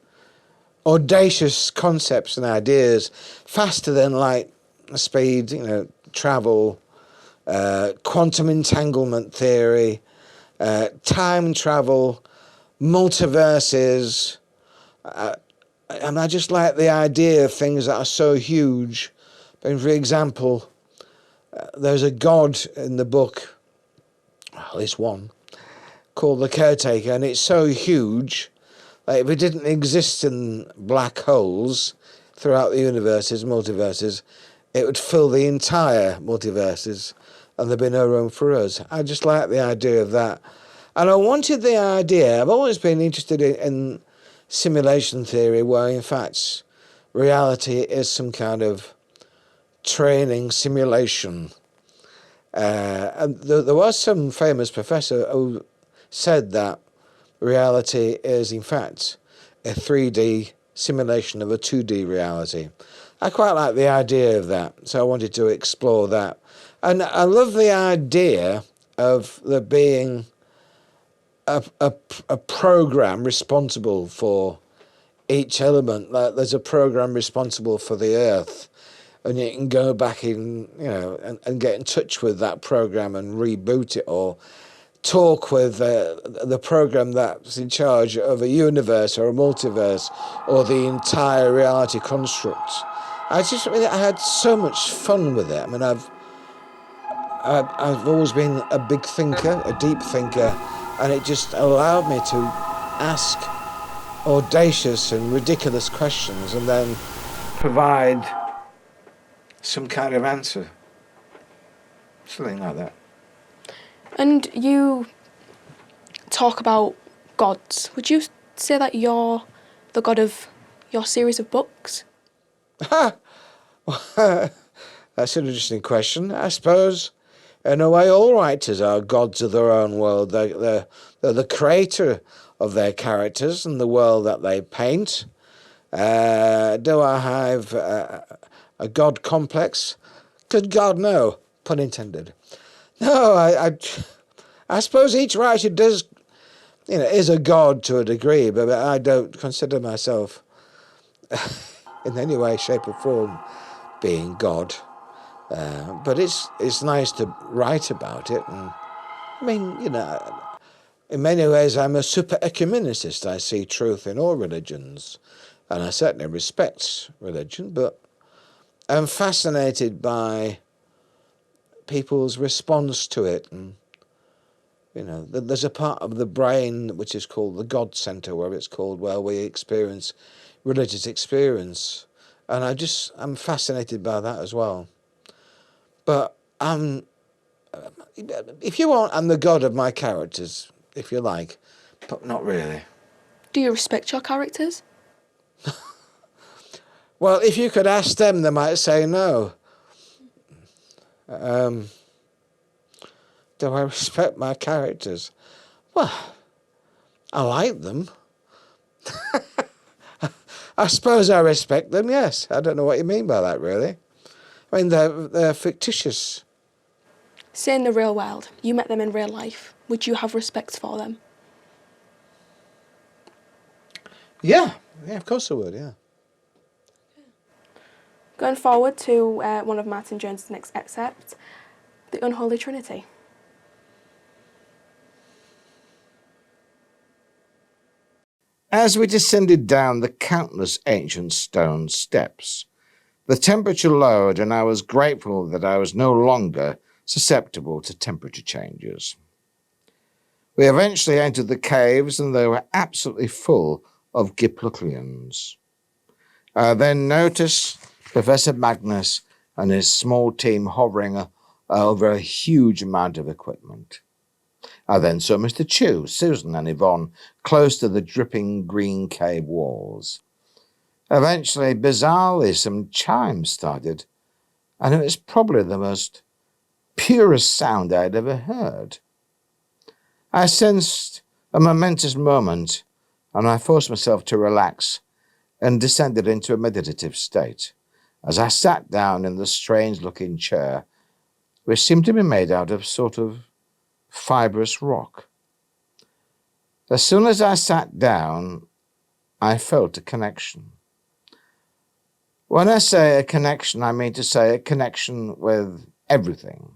audacious concepts and ideas, faster than light speed, travel, quantum entanglement theory, time travel, multiverses. And I just like the idea of things that are so huge. And for example, there's a God in the book, at least one, called the Caretaker, and it's so huge that if it didn't exist in black holes throughout the universes, multiverses, it would fill the entire multiverses and there'd be no room for us. I just like the idea of that. And I wanted the idea, I've always been interested in simulation theory, where in fact reality is some kind of training simulation. And there was some famous professor who said that reality is in fact a 3D simulation of a 2D reality. I quite like the idea of that, so I wanted to explore that. And I love the idea of there being a program responsible for each element. Like there's a program responsible for the Earth, and you can go back in, and get in touch with that program and reboot it, or talk with the program that's in charge of a universe or a multiverse or the entire reality construct. I had so much fun with it. I mean, I've always been a big thinker, a deep thinker, and it just allowed me to ask audacious and ridiculous questions and then provide some kind of answer. Something like that. And you talk about gods. Would you say that you're the god of your series of books? That's an interesting question. I suppose, in a way, all writers are gods of their own world. They're the creator of their characters and the world that they paint. Do I have a god complex? Good God, no. Pun intended. No, I suppose each writer does, is a god to a degree, but I don't consider myself in any way, shape or form being God. But it's nice to write about it. And I mean, in many ways I'm a super ecumenicist. I see truth in all religions, and I certainly respect religion, but I'm fascinated by people's response to it. And there's a part of the brain which is called the God Center, where we experience religious experience, and I'm fascinated by that as well. But if you want, I'm the god of my characters, if you like, but not really. Do you respect your characters? Well, if you could ask them, they might say no. Do I respect my characters? Well, I like them. I suppose I respect them, yes. I don't know what you mean by that, really. I mean, they're fictitious. Say in the real world, you met them in real life. Would you have respect for them? Yeah, of course I would, yeah. Going forward to one of Martin Jones' next excerpts, the Unholy Trinity. As we descended down the countless ancient stone steps, the temperature lowered, and I was grateful that I was no longer susceptible to temperature changes. We eventually entered the caves, and they were absolutely full of Gipluclians. I then noticed Professor Magnus and his small team hovering over a huge amount of equipment. I then saw Mr. Chu, Susan, and Yvonne close to the dripping green cave walls. Eventually, bizarrely, some chimes started, and it was probably the most purest sound I'd ever heard. I sensed a momentous moment, and I forced myself to relax and descended into a meditative state as I sat down in the strange-looking chair, which seemed to be made out of sort of fibrous rock. As soon as I sat down, I felt a connection. When I say a connection, I mean to say a connection with everything.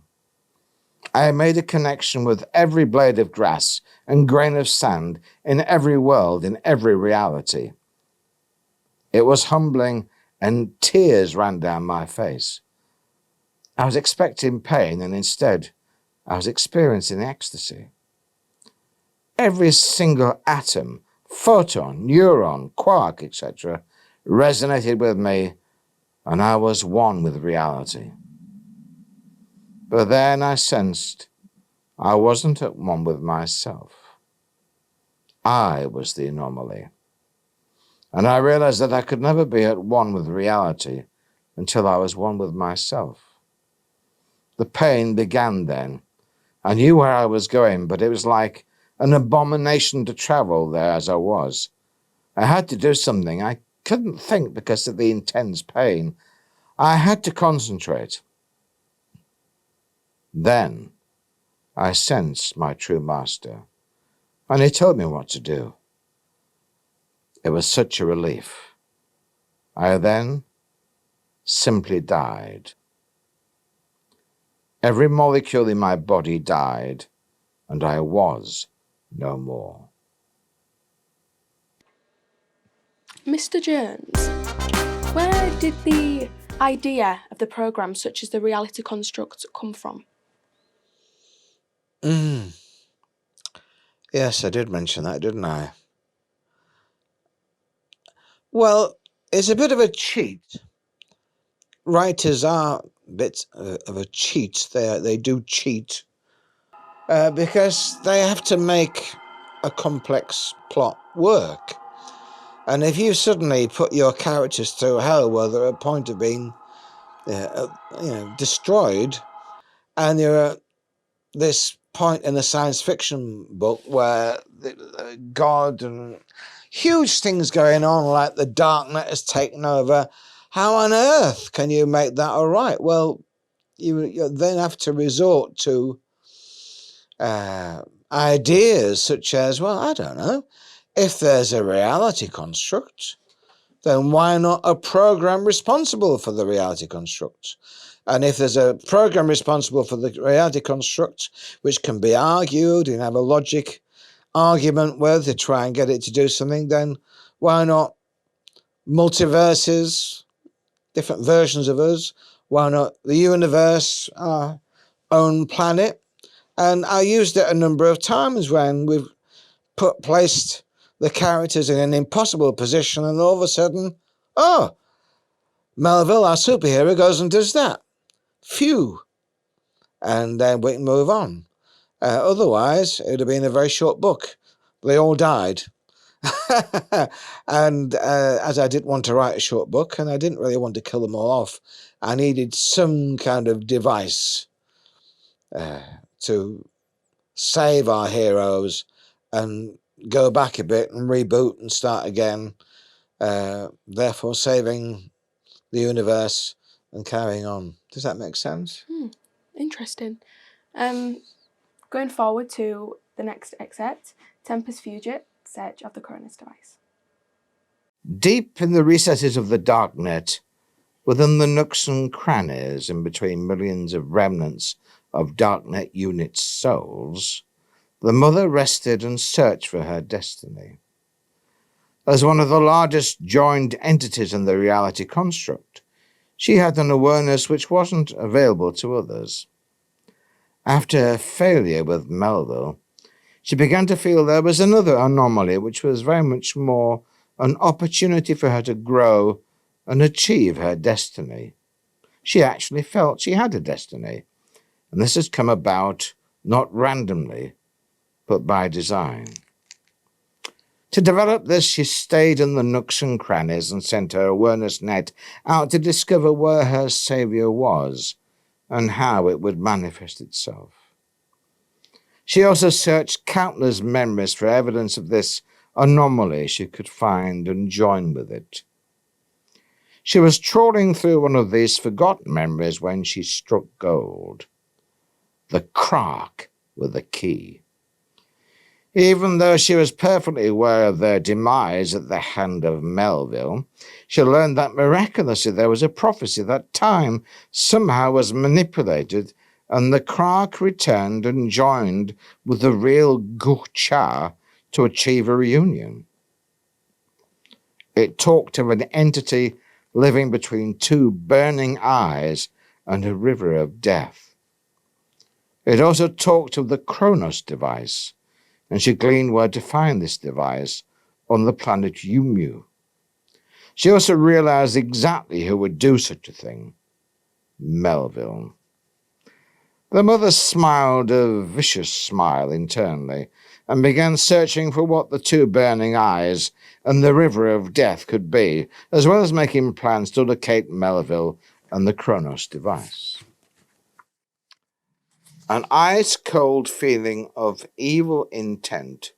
I made a connection with every blade of grass and grain of sand in every world, in every reality. It was humbling, and tears ran down my face. I was expecting pain, and instead, I was experiencing ecstasy. Every single atom, photon, neuron, quark, etc., resonated with me, and I was one with reality. But then I sensed I wasn't at one with myself. I was the anomaly. And I realized that I could never be at one with reality until I was one with myself. The pain began then. I knew where I was going, but it was like an abomination to travel there as I was. I had to do something. I couldn't think because of the intense pain. I had to concentrate. Then I sensed my true master, and he told me what to do. It was such a relief. I then simply died. Every molecule in my body died, and I was no more. Mr. Jones, where did the idea of the programme, such as the reality construct, come from? Yes, I did mention that, didn't I? Well, it's a bit of a cheat. Writers are a bit of a cheat. They do cheat because they have to make a complex plot work. And if you suddenly put your characters through hell where they're at a point of being destroyed, and you're at this point in a science fiction book where God and huge things going on, like the darknet has taken over, how on earth can you make that all right? Well, you then have to resort to ideas such as, well, I don't know, if there's a reality construct, then why not a program responsible for the reality construct? And if there's a program responsible for the reality construct, which can be argued and have a logic argument with to try and get it to do something, then why not multiverses, different versions of us? Why not the universe, our own planet? And I used it a number of times when we've placed the characters in an impossible position, and all of a sudden, oh, Melville, our superhero, goes and does that. Phew. And then we can move on. Otherwise, it would have been a very short book. They all died. And as I didn't want to write a short book, and I didn't really want to kill them all off, I needed some kind of device to save our heroes and go back a bit and reboot and start again, therefore saving the universe and carrying on. Does that make sense? Interesting. Going forward to the next excerpt, Tempus Fugit, Search of the Cronus Device. Deep in the recesses of the dark net, within the nooks and crannies in between millions of remnants of darknet unit souls, the mother rested and searched for her destiny. As one of the largest joined entities in the reality construct, she had an awareness which wasn't available to others. After her failure with Melville, she began to feel there was another anomaly which was very much more an opportunity for her to grow and achieve her destiny. She actually felt she had a destiny, and this has come about not randomly, but by design. To develop this, she stayed in the nooks and crannies and sent her awareness net out to discover where her saviour was and how it would manifest itself. She also searched countless memories for evidence of this anomaly she could find and join with it. She was trawling through one of these forgotten memories when she struck gold. The crack with the key. Even though she was perfectly aware of their demise at the hand of Melville, she learned that miraculously there was a prophecy that time somehow was manipulated and the crack returned and joined with the real Gucha to achieve a reunion. It talked of an entity living between two burning eyes and a river of death. It also talked of the Kronos device, and she gleaned where to find this device on the planet Yumu. She also realized exactly who would do such a thing: Melville. The mother smiled a vicious smile internally and began searching for what the two burning eyes and the river of death could be, as well as making plans to locate Melville and the Kronos device. An ice-cold feeling of evil intent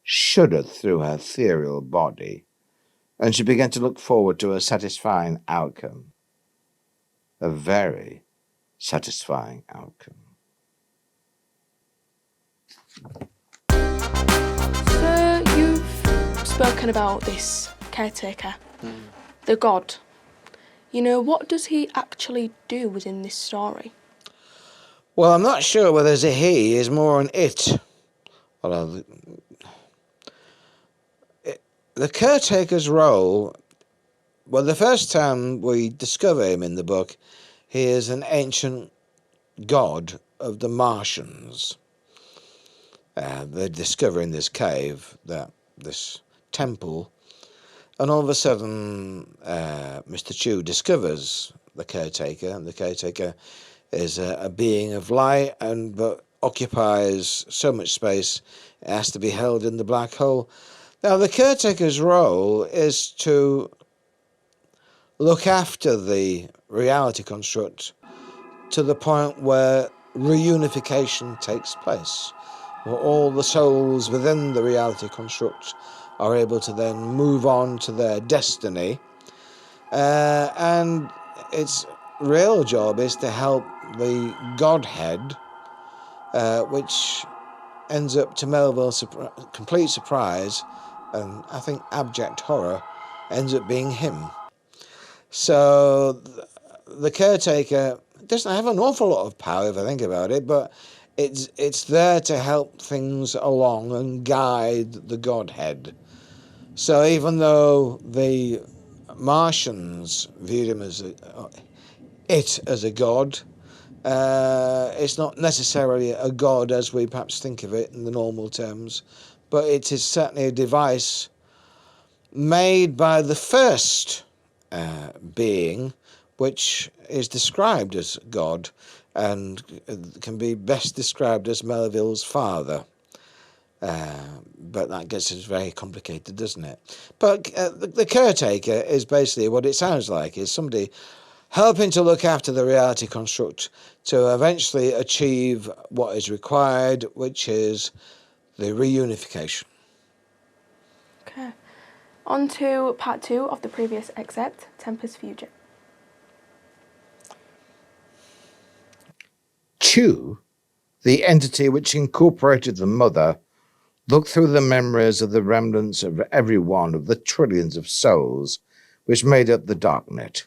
shuddered through her ethereal body, and she began to look forward to a satisfying outcome. A very satisfying outcome. So you've spoken about this caretaker, the god. You know, what does he actually do within this story? Well, I'm not sure whether it's a he is more an it. Although the caretaker's role, well, the first time we discover him in the book, he is an ancient god of the Martians. They discover in this cave this temple, and all of a sudden Mr. Chu discovers the caretaker, and the caretaker is a being of light but occupies so much space it has to be held in the black hole. Now, the caretaker's role is to look after the reality construct to the point where reunification takes place, where all the souls within the reality construct are able to then move on to their destiny, and its real job is to help the Godhead, which ends up, to Melville's complete surprise, and I think abject horror, ends up being him. So the caretaker doesn't have an awful lot of power, if I think about it, but it's there to help things along and guide the Godhead. So even though the Martians viewed him as a god, it's not necessarily a god as we perhaps think of it in the normal terms, but it is certainly a device made by the first being, which is described as God and can be best described as Melville's father. But that gets very complicated, doesn't it? But the caretaker is basically what it sounds like, is somebody helping to look after the reality construct to eventually achieve what is required, which is the reunification. Okay. On to part 2 of the previous excerpt, Tempest Future. Chu, the entity which incorporated the mother, looked through the memories of the remnants of every one of the trillions of souls which made up the darknet.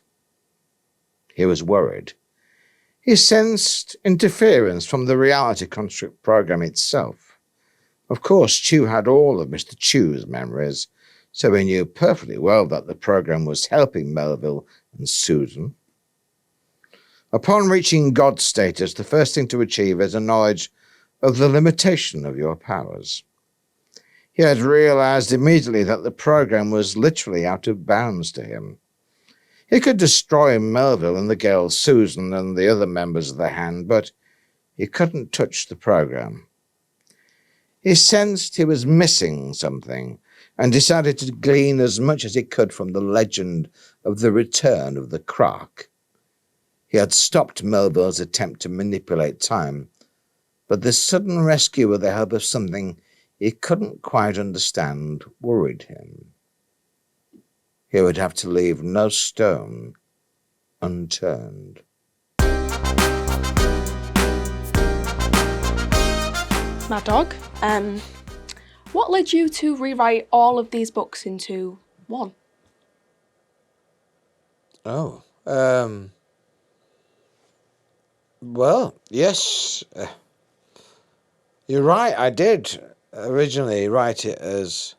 He was worried. He sensed interference from the reality construct program itself. Of course, Chu had all of Mr. Chu's memories, so he knew perfectly well that the program was helping Melville and Susan. Upon reaching God status, the first thing to achieve is a knowledge of the limitation of your powers. He had realized immediately that the program was literally out of bounds to him. He could destroy Melville and the girl Susan and the other members of the Hand, but he couldn't touch the program. He sensed he was missing something and decided to glean as much as he could from the legend of the return of the Krark. He had stopped Melville's attempt to manipulate time, but this sudden rescue with the help of something he couldn't quite understand worried him. He would have to leave no stone unturned. MadDog, what led you to rewrite all of these books into one? Well, yes, you're right. I did originally write it as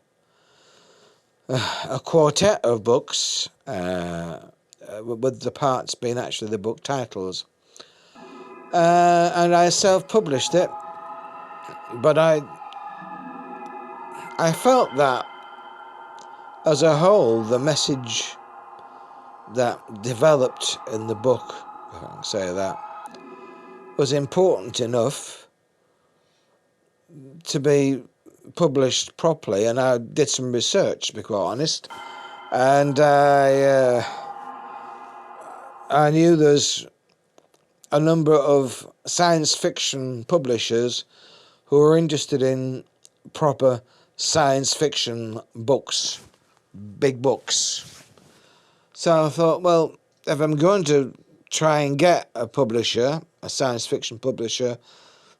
a quartet of books, with the parts being actually the book titles. And I self-published it, but I felt that as a whole, the message that developed in the book, if I can say that, was important enough to be published properly, and I did some research, to be quite honest, and I knew there's a number of science fiction publishers who were interested in proper science fiction books, big books. So I thought, well, if I'm going to try and get a publisher, a science fiction publisher,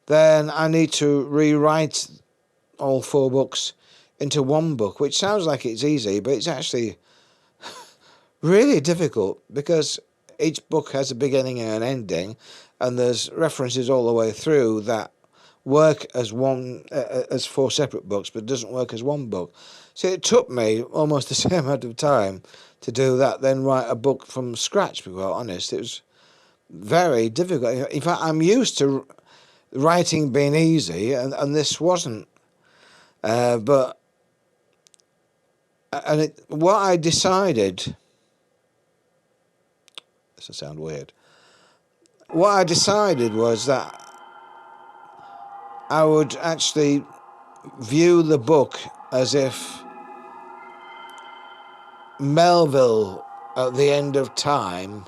then I need to rewrite all 4 books into one book, which sounds like it's easy, but it's actually really difficult because each book has a beginning and an ending, and there's references all the way through that work as one as 4 separate books, but doesn't work as one book. So it took me almost the same amount of time to do that, then write a book from scratch, to be quite honest. It was very difficult. In fact, I'm used to writing being easy, and this wasn't. What I decided, this will sound weird, what I decided was that I would actually view the book as if Melville at the end of time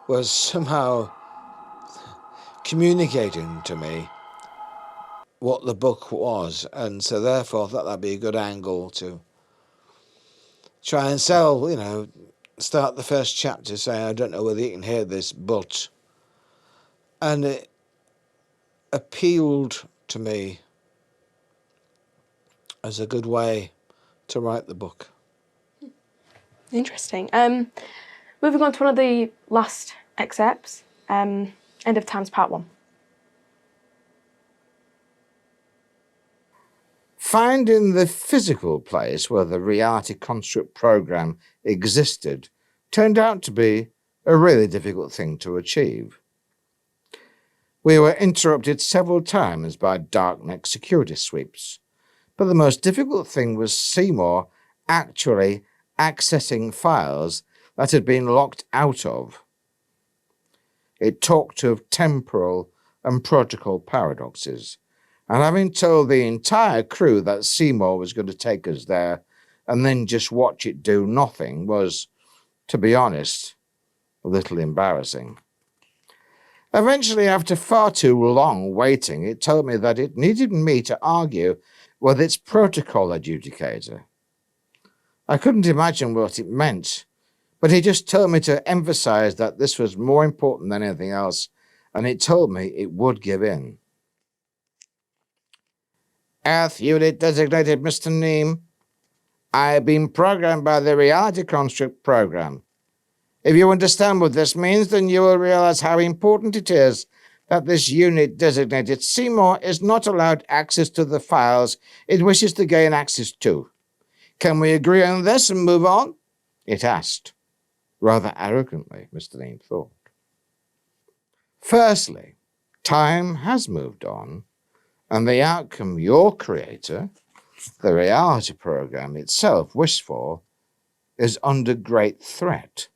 was somehow communicating to me what the book was, and so therefore I thought that'd be a good angle to try and sell, start the first chapter saying, I don't know whether you can hear this, but, and it appealed to me as a good way to write the book. Interesting. Moving on to one of the last excerpts, End of Times Part 1. Finding the physical place where the reality construct program existed turned out to be a really difficult thing to achieve. We were interrupted several times by darknet security sweeps, but the most difficult thing was Seymour actually accessing files that had been locked out of. It talked of temporal and protocol paradoxes, and having told the entire crew that Seymour was going to take us there and then just watch it do nothing was, to be honest, a little embarrassing. Eventually, after far too long waiting, it told me that it needed me to argue with its protocol adjudicator. I couldn't imagine what it meant, but he just told me to emphasize that this was more important than anything else, and it told me it would give in. Earth unit designated Mr. Neem. I have been programmed by the reality construct program. If you understand what this means, then you will realize how important it is that this unit designated Seymour is not allowed access to the files it wishes to gain access to. Can we agree on this and move on? It asked, rather arrogantly, Mr. Neem thought. Firstly, time has moved on, and the outcome your creator, the reality program itself, wished for is under great threat.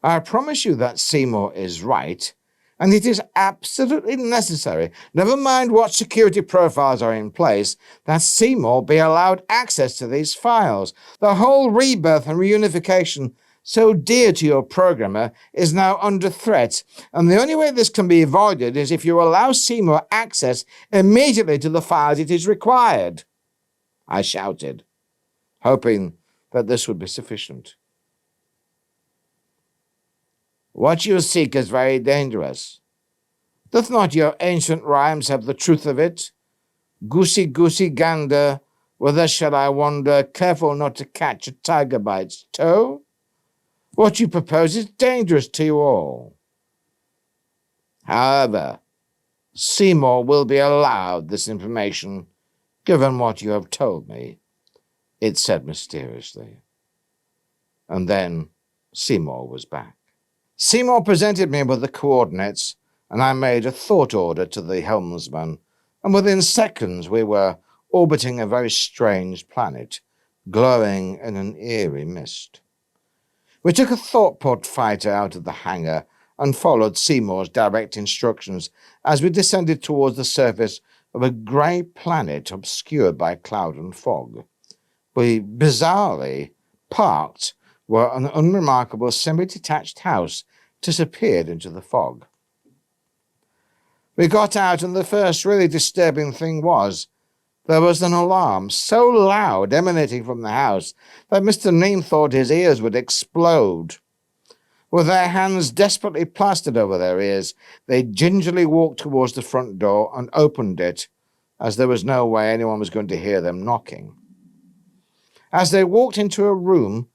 I promise you that Seymour is right, and it is absolutely necessary, never mind what security profiles are in place, that Seymour be allowed access to these files. The whole rebirth and reunification, so dear to your programmer, is now under threat, and the only way this can be avoided is if you allow Seymour access immediately to the files it is required. I shouted, hoping that this would be sufficient. What you seek is very dangerous. Doth not your ancient rhymes have the truth of it? Goosey, goosey, gander, whither shall I wander, careful not to catch a tiger by its toe? What you propose is dangerous to you all. However, Seymour will be allowed this information, given what you have told me, it said mysteriously. And then Seymour was back. Seymour presented me with the coordinates, and I made a thought order to the helmsman, and within seconds we were orbiting a very strange planet, glowing in an eerie mist. We took a thought-pod fighter out of the hangar and followed Seymour's direct instructions as we descended towards the surface of a grey planet obscured by cloud and fog. We bizarrely parked where an unremarkable semi-detached house disappeared into the fog. We got out, and the first really disturbing thing was there was an alarm so loud emanating from the house that Mr. Neem thought his ears would explode. With their hands desperately plastered over their ears, they gingerly walked towards the front door and opened it, as there was no way anyone was going to hear them knocking. As they walked into a room,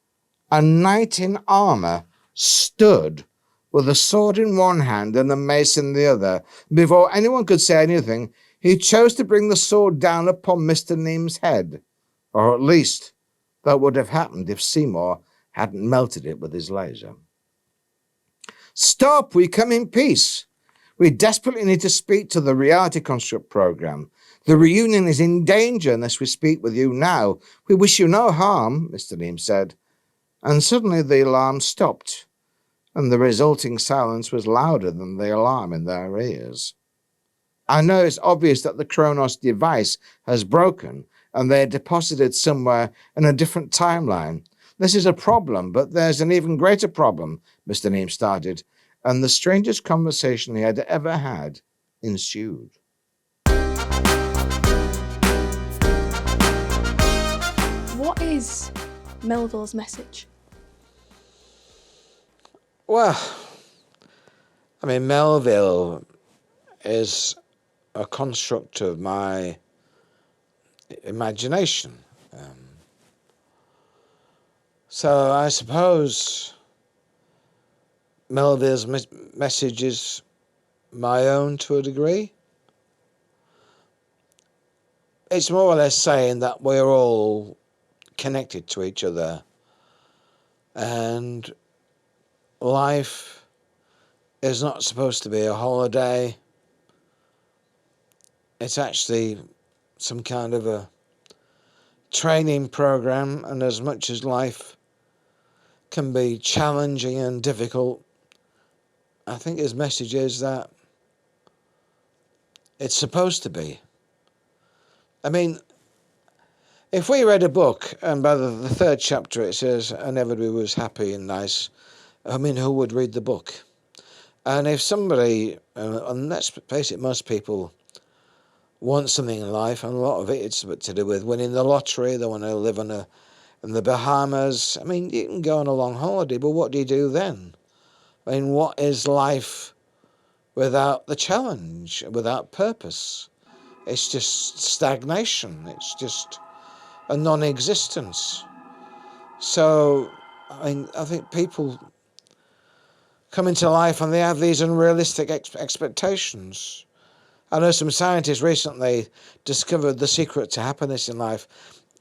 a knight in armour stood with a sword in one hand and a mace in the other. Before anyone could say anything, he chose to bring the sword down upon Mr. Neem's head, or at least that would have happened if Seymour hadn't melted it with his laser. Stop, we come in peace. We desperately need to speak to the reality construct program. The reunion is in danger unless we speak with you now. We wish you no harm, Mr. Neem said. And suddenly the alarm stopped, and the resulting silence was louder than the alarm in their ears. I know it's obvious that the Kronos device has broken, and they're deposited somewhere in a different timeline. This is a problem, but there's an even greater problem, Mr. Neem started, and the strangest conversation he had ever had ensued. What is Melville's message? Well, I mean, Melville is a construct of my imagination. So I suppose Melville's message is my own to a degree. It's more or less saying that we're all connected to each other, and life is not supposed to be a holiday. It's actually some kind of a training program, and as much as life can be challenging and difficult, I think his message is that it's supposed to be. I mean, if we read a book and by the third chapter it says, and everybody was happy and nice, I mean, who would read the book? And if somebody, and let's face it, most people want something in life, and a lot of it's to do with winning the lottery. They want to live in the Bahamas. I mean, you can go on a long holiday, but what do you do then? I mean, what is life without the challenge, without purpose? It's just stagnation. It's just a non-existence. So, I mean, I think people come into life and they have these unrealistic expectations. I know some scientists recently discovered the secret to happiness in life.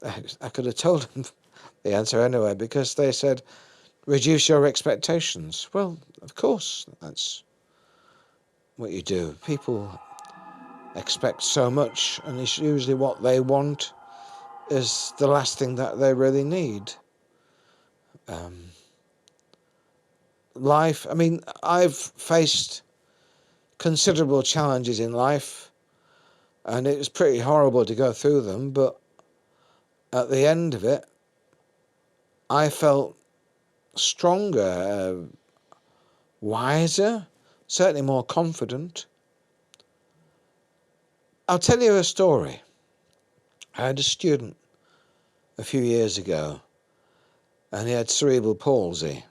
I could have told them the answer anyway, because they said, reduce your expectations. Well, of course, that's what you do. People expect so much, and it's usually what they want is the last thing that they really need. Life, I mean, I've faced considerable challenges in life, and it was pretty horrible to go through them, but at the end of it, I felt stronger, wiser, certainly more confident. I'll tell you a story. I had a student a few years ago, and he had cerebral palsy,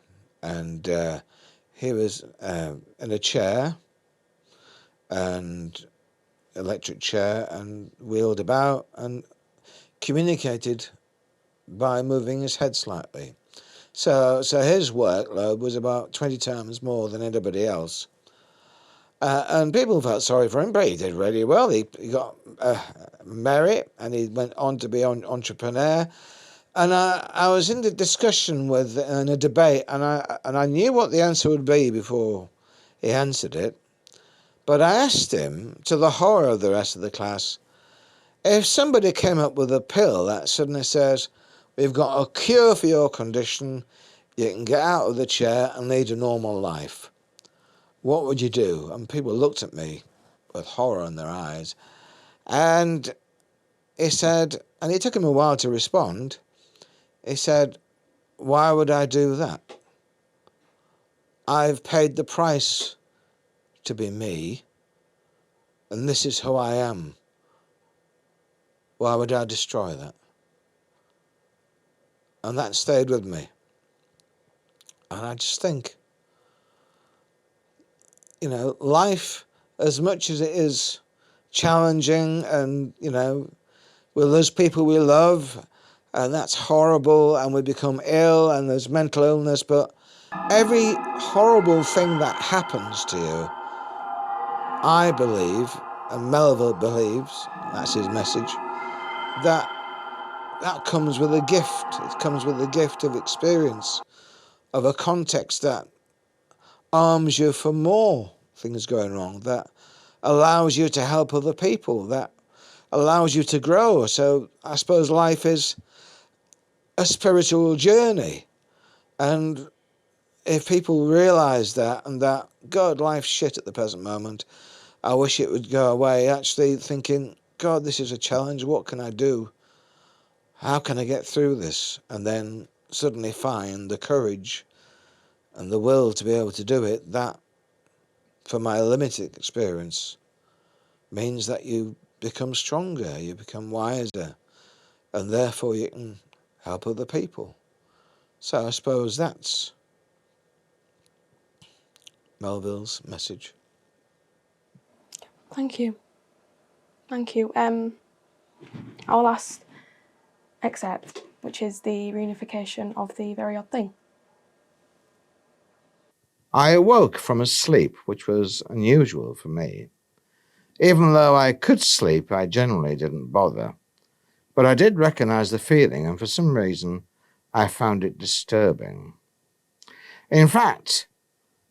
and he was in a chair, and electric chair, and wheeled about and communicated by moving his head slightly. So his workload was about 20 times more than anybody else. And people felt sorry for him, but he did really well. He got merit, and he went on to be an entrepreneur. And I was in the discussion in a debate, and I knew what the answer would be before he answered it. But I asked him, to the horror of the rest of the class, if somebody came up with a pill that suddenly says, we've got a cure for your condition, you can get out of the chair and lead a normal life, what would you do? And people looked at me with horror in their eyes. And he said, and it took him a while to respond, he said, why would I do that? I've paid the price to be me, and this is who I am. Why would I destroy that? And that stayed with me. And I just think, life, as much as it is challenging, and, we lose people we love, and that's horrible, and we become ill, and there's mental illness, but every horrible thing that happens to you, I believe, and Melville believes, that's his message, that comes with a gift. It comes with a gift of experience, of a context that arms you for more things going wrong, that allows you to help other people, that allows you to grow. So I suppose life is a spiritual journey. And if people realise that, and that, God, life's shit at the present moment, I wish it would go away, actually thinking, God, this is a challenge, what can I do? How can I get through this? And then suddenly find the courage and the will to be able to do it, that, for my limited experience, means that you become stronger, you become wiser, and therefore you can help other people. So I suppose that's Melville's message. Thank you. Our last excerpt, which is the reunification of the very odd thing. I awoke from a sleep which was unusual for me. Even though I could sleep, I generally didn't bother. But I did recognize the feeling, and for some reason, I found it disturbing. In fact,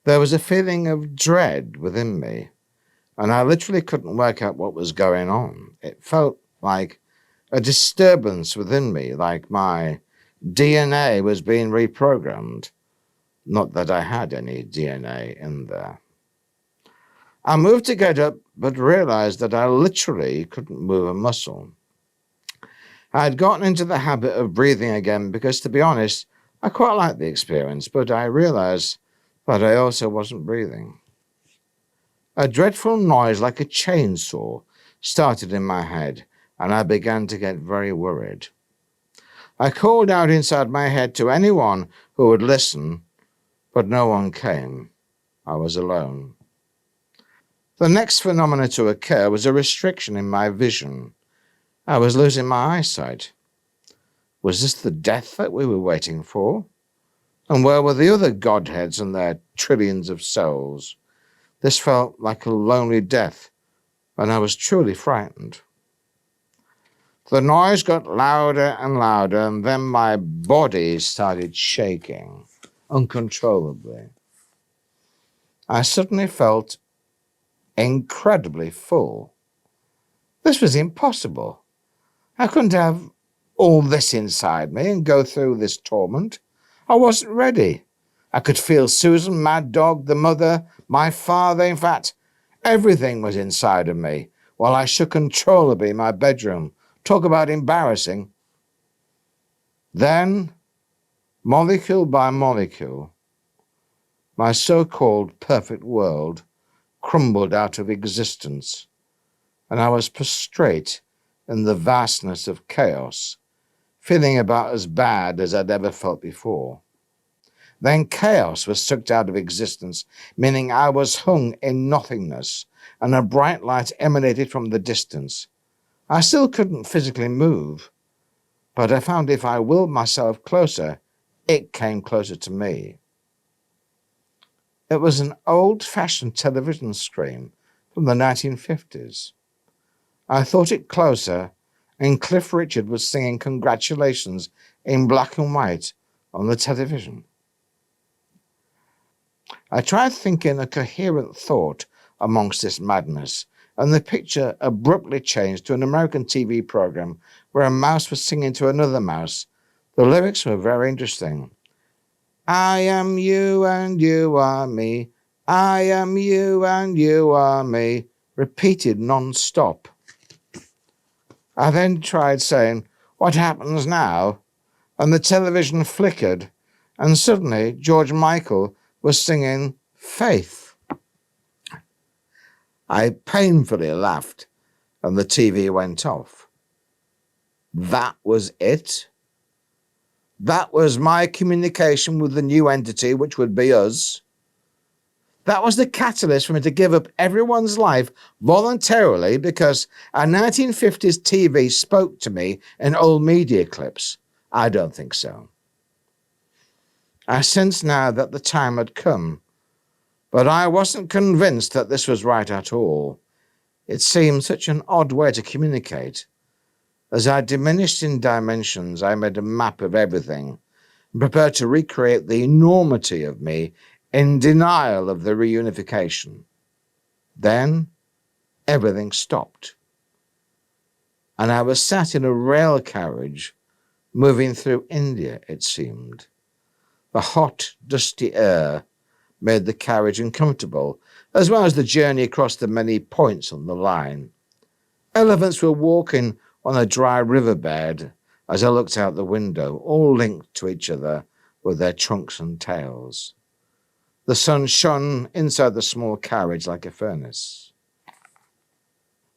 there was a feeling of dread within me, and I literally couldn't work out what was going on. It felt like a disturbance within me, like my DNA was being reprogrammed. Not that I had any DNA in there. I moved to get up, but realized that I literally couldn't move a muscle. I had gotten into the habit of breathing again because, to be honest, I quite liked the experience, but I realized but I also wasn't breathing. A dreadful noise like a chainsaw started in my head, and I began to get very worried. I called out inside my head to anyone who would listen, but no one came. I was alone. The next phenomenon to occur was a restriction in my vision. I was losing my eyesight. Was this the death that we were waiting for? And where were the other godheads and their trillions of souls? This felt like a lonely death, and I was truly frightened. The noise got louder and louder, and then my body started shaking uncontrollably. I suddenly felt incredibly full. This was impossible. I couldn't have all this inside me and go through this torment. I wasn't ready. I could feel Susan, MadDog, the mother, my father, in fact, everything was inside of me while I shook uncontrollably in my bedroom. Talk about embarrassing. Then, molecule by molecule, my so-called perfect world crumbled out of existence, and I was prostrate in the vastness of chaos, feeling about as bad as I'd ever felt before. Then chaos was sucked out of existence, meaning I was hung in nothingness, and a bright light emanated from the distance. I still couldn't physically move, but I found if I willed myself closer, it came closer to me. It was an old-fashioned television screen from the 1950s. I thought it closer, and Cliff Richard was singing congratulations in black and white on the television. I tried thinking a coherent thought amongst this madness, and the picture abruptly changed to an American TV program where a mouse was singing to another mouse. The lyrics were very interesting. I am you and you are me. I am you and you are me. Repeated non-stop. I then tried saying, what happens now? And the television flickered, and suddenly George Michael was singing Faith. I painfully laughed, and the TV went off. That was it? That was my communication with the new entity, which would be us. That was the catalyst for me to give up everyone's life voluntarily because a 1950s TV spoke to me in old media clips. I don't think so. I sense now that the time had come, but I wasn't convinced that this was right at all. It seemed such an odd way to communicate. As I diminished in dimensions, I made a map of everything, prepared to recreate the enormity of me in denial of the reunification. Then everything stopped, and I was sat in a rail carriage moving through India, it seemed. The hot, dusty air made the carriage uncomfortable, as well as the journey across the many points on the line. Elephants were walking on a dry riverbed as I looked out the window, all linked to each other with their trunks and tails. The sun shone inside the small carriage like a furnace.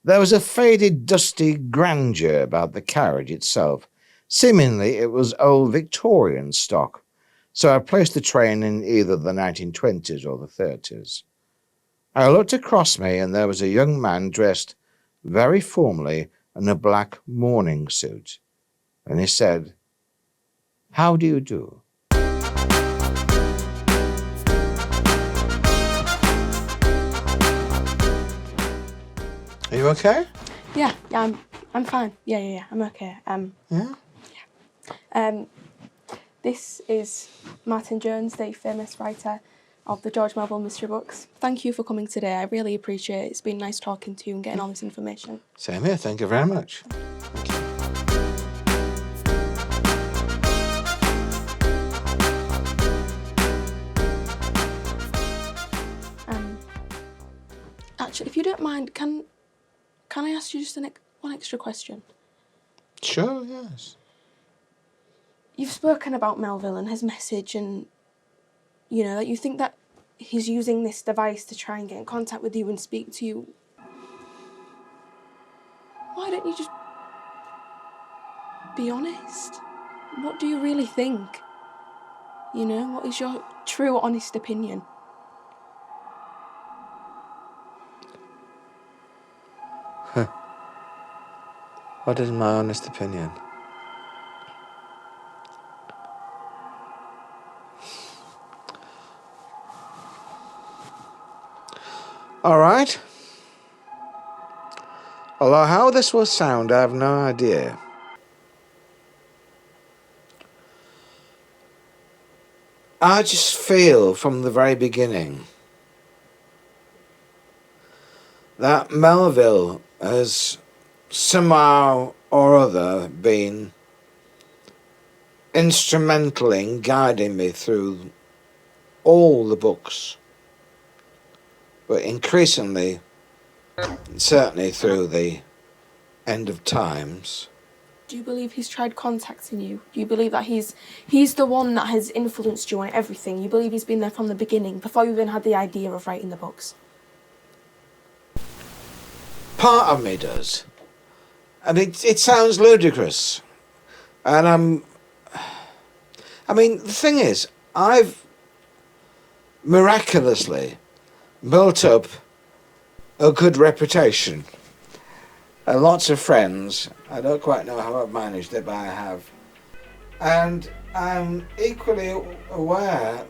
There was a faded, dusty grandeur about the carriage itself. Seemingly it was old Victorian stock, so I placed the train in either the 1920s or the 30s. I looked across me, and there was a young man dressed very formally in a black morning suit, and he said, "How do you do?" Are you okay? Yeah, I'm fine. Yeah, I'm okay. Yeah? This is Martin Jones, the famous writer of the George Melville mystery books. Thank you for coming today. I really appreciate it. It's been nice talking to you and getting all this information. Same here. Thank you very much. Actually, if you don't mind, can I ask you just one extra question? Sure, yes. You've spoken about Melville and his message, and that you think that he's using this device to try and get in contact with you and speak to you, why don't you just be honest? What do you really think? You know, what is your true, honest opinion? What is my honest opinion? All right. Although how this will sound, I have no idea. I just feel from the very beginning that Melville has somehow or other been instrumental in guiding me through all the books, but increasingly, certainly through the end of times. Do you believe he's tried contacting you? Do you believe that he's the one that has influenced you on everything? You believe he's been there from the beginning, before you even had the idea of writing the books? Part of me does. And it sounds ludicrous. And I mean, the thing is, I've miraculously built up a good reputation and lots of friends. I don't quite know how I've managed it, but I have. And I'm equally aware,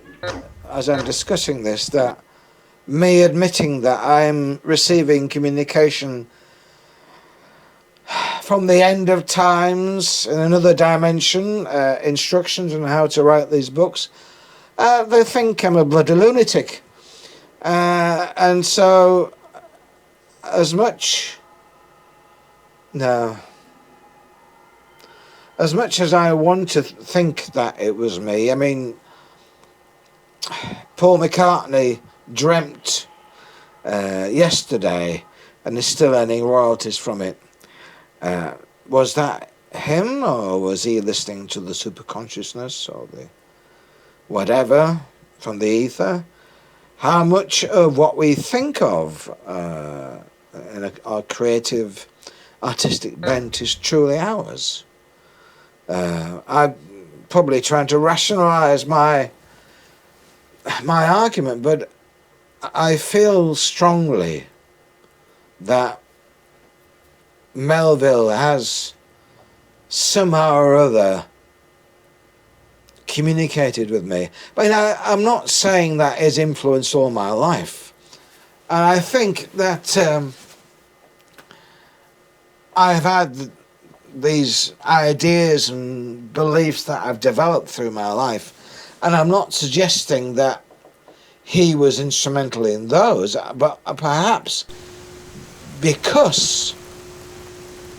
as I'm discussing this, that me admitting that I'm receiving communication from the end of times in another dimension, instructions on how to write these books, they think I'm a bloody lunatic. And so, as much as I want to think that it was me, I mean, Paul McCartney dreamt yesterday and is still earning royalties from it. Was that him, or was he listening to the superconsciousness or the whatever from the ether? How much of what we think of in our creative, artistic bent is truly ours? I'm probably trying to rationalise my argument, but I feel strongly that Melville has somehow or other communicated with me. But I'm not saying that his influenced all my life. And I think that I've had these ideas and beliefs that I've developed through my life, and I'm not suggesting that he was instrumental in those, but perhaps because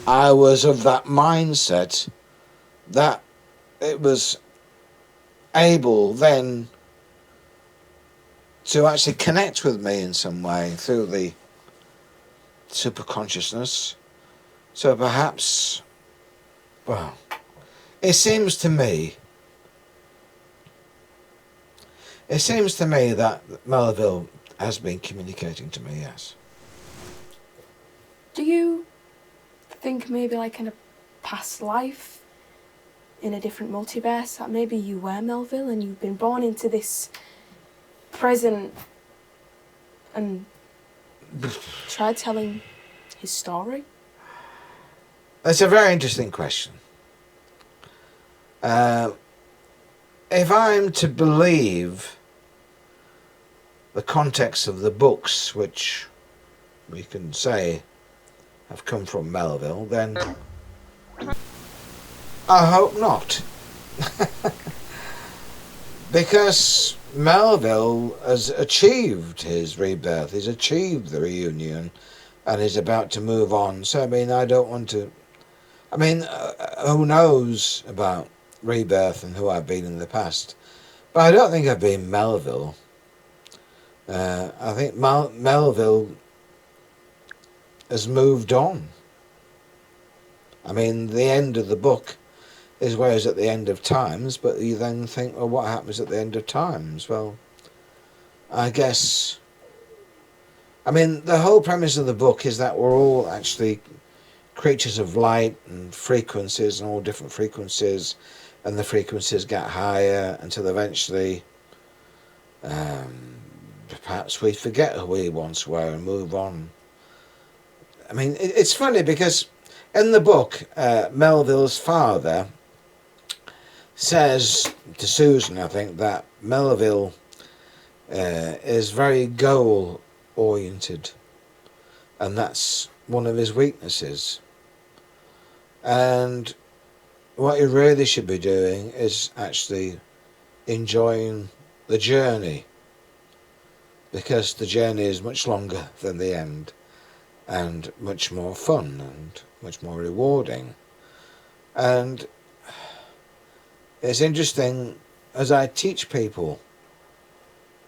I was of that mindset that it was able then to actually connect with me in some way through the superconsciousness. So perhaps, well, it seems to me that Melville has been communicating to me, yes. Do you think maybe like in a past life, in a different multiverse, that maybe you were Melville and you've been born into this present and tried telling his story? That's a very interesting question. If I'm to believe the context of the books, which we can say have come from Melville, then I hope not. Because Melville has achieved his rebirth, he's achieved the reunion, and is about to move on. So, I mean, I don't want to... I mean, who knows about rebirth and who I've been in the past. But I don't think I've been Melville. I think Melville has moved on. I mean, the end of the book is where it's at the end of times, but you then think, well, what happens at the end of times? Well, I guess, I mean, the whole premise of the book is that we're all actually creatures of light and frequencies, and all different frequencies, and the frequencies get higher until eventually perhaps we forget who we once were and move on. I mean, it's funny because in the book, Melville's father says to Susan, I think, that Melville is very goal oriented, and that's one of his weaknesses. And what he really should be doing is actually enjoying the journey, because the journey is much longer than the end, and much more fun and much more rewarding. And it's interesting, as I teach people,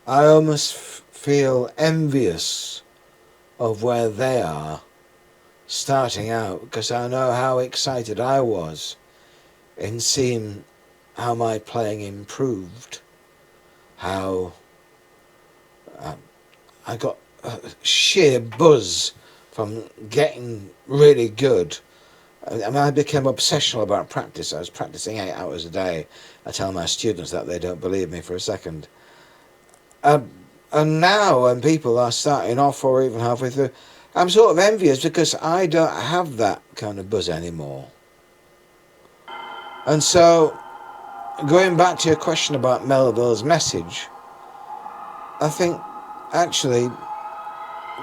I almost feel envious of where they are starting out, because I know how excited I was in seeing how my playing improved, how I got a sheer buzz from getting really good. I mean, I became obsessional about practice. I was practicing 8 hours a day. I tell my students that, they don't believe me for a second. And now when people are starting off or even halfway through, I'm sort of envious because I don't have that kind of buzz anymore. And so, going back to your question about Melville's message, I think actually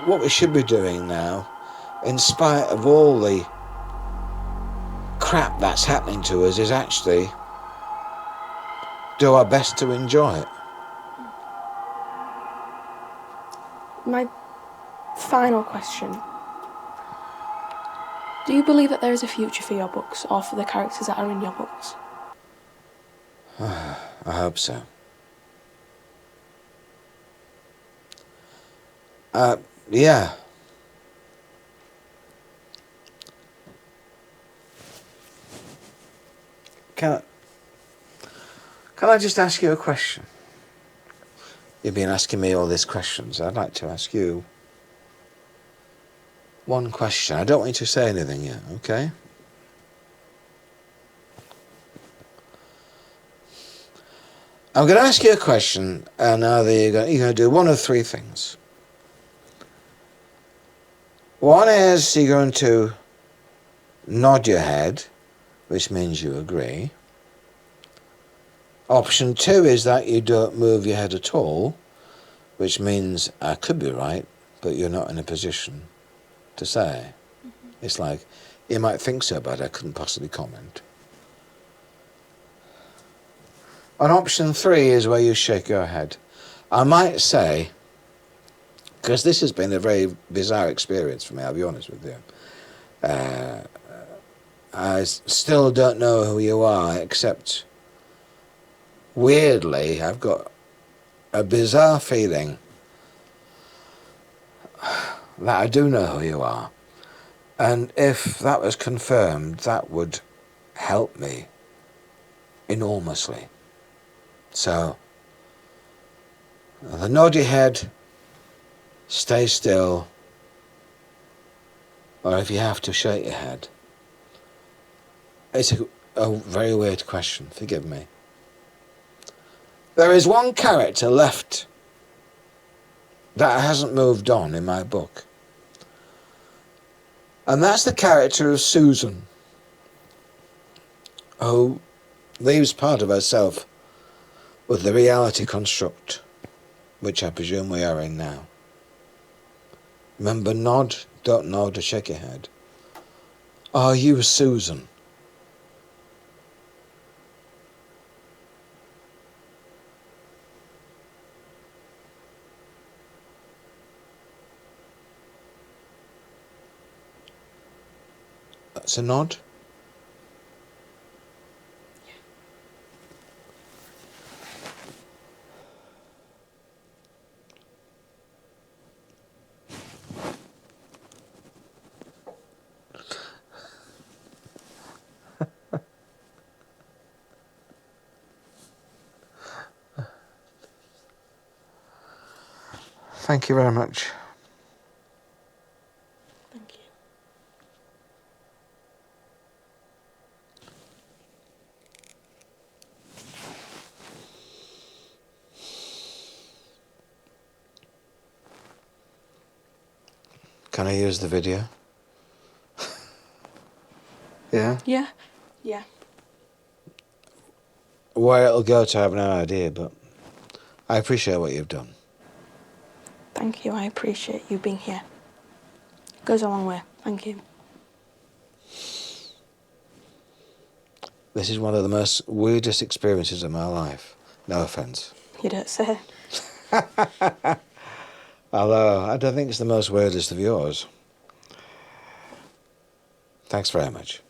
what we should be doing now, in spite of all the crap that's happening to us, is actually do our best to enjoy it. My final question. Do you believe that there is a future for your books, or for the characters that are in your books? I hope so. Yeah. Can I just ask you a question? You've been asking me all these questions. I'd like to ask you one question. I don't want you to say anything yet, okay? I'm going to ask you a question, and either you're going to do one of 3 things. One is you're going to nod your head, which means you agree. Option 2 is that you don't move your head at all, which means I could be right, but you're not in a position to say. It's like, you might think so, but I couldn't possibly comment. And option 3 is where you shake your head. I might say, because this has been a very bizarre experience for me, I'll be honest with you. I still don't know who you are, except weirdly, I've got a bizarre feeling that I do know who you are. And if that was confirmed, that would help me enormously. So, the nod your head, stay still, or if you have to, shake your head. It's a very weird question, forgive me. There is one character left that hasn't moved on in my book. And that's the character of Susan, who leaves part of herself with the reality construct, which I presume we are in now. Remember, nod, don't nod or shake your head. Are you Susan? That's a nod. Thank you very much. Thank you. Can I use the video? Yeah? Yeah. Yeah. Where it'll go to, I have no idea, but I appreciate what you've done. Thank you. I appreciate you being here. Goes a long way. Thank you. This is one of the most weirdest experiences of my life. No offence. You don't say. Although, I don't think it's the most weirdest of yours. Thanks very much.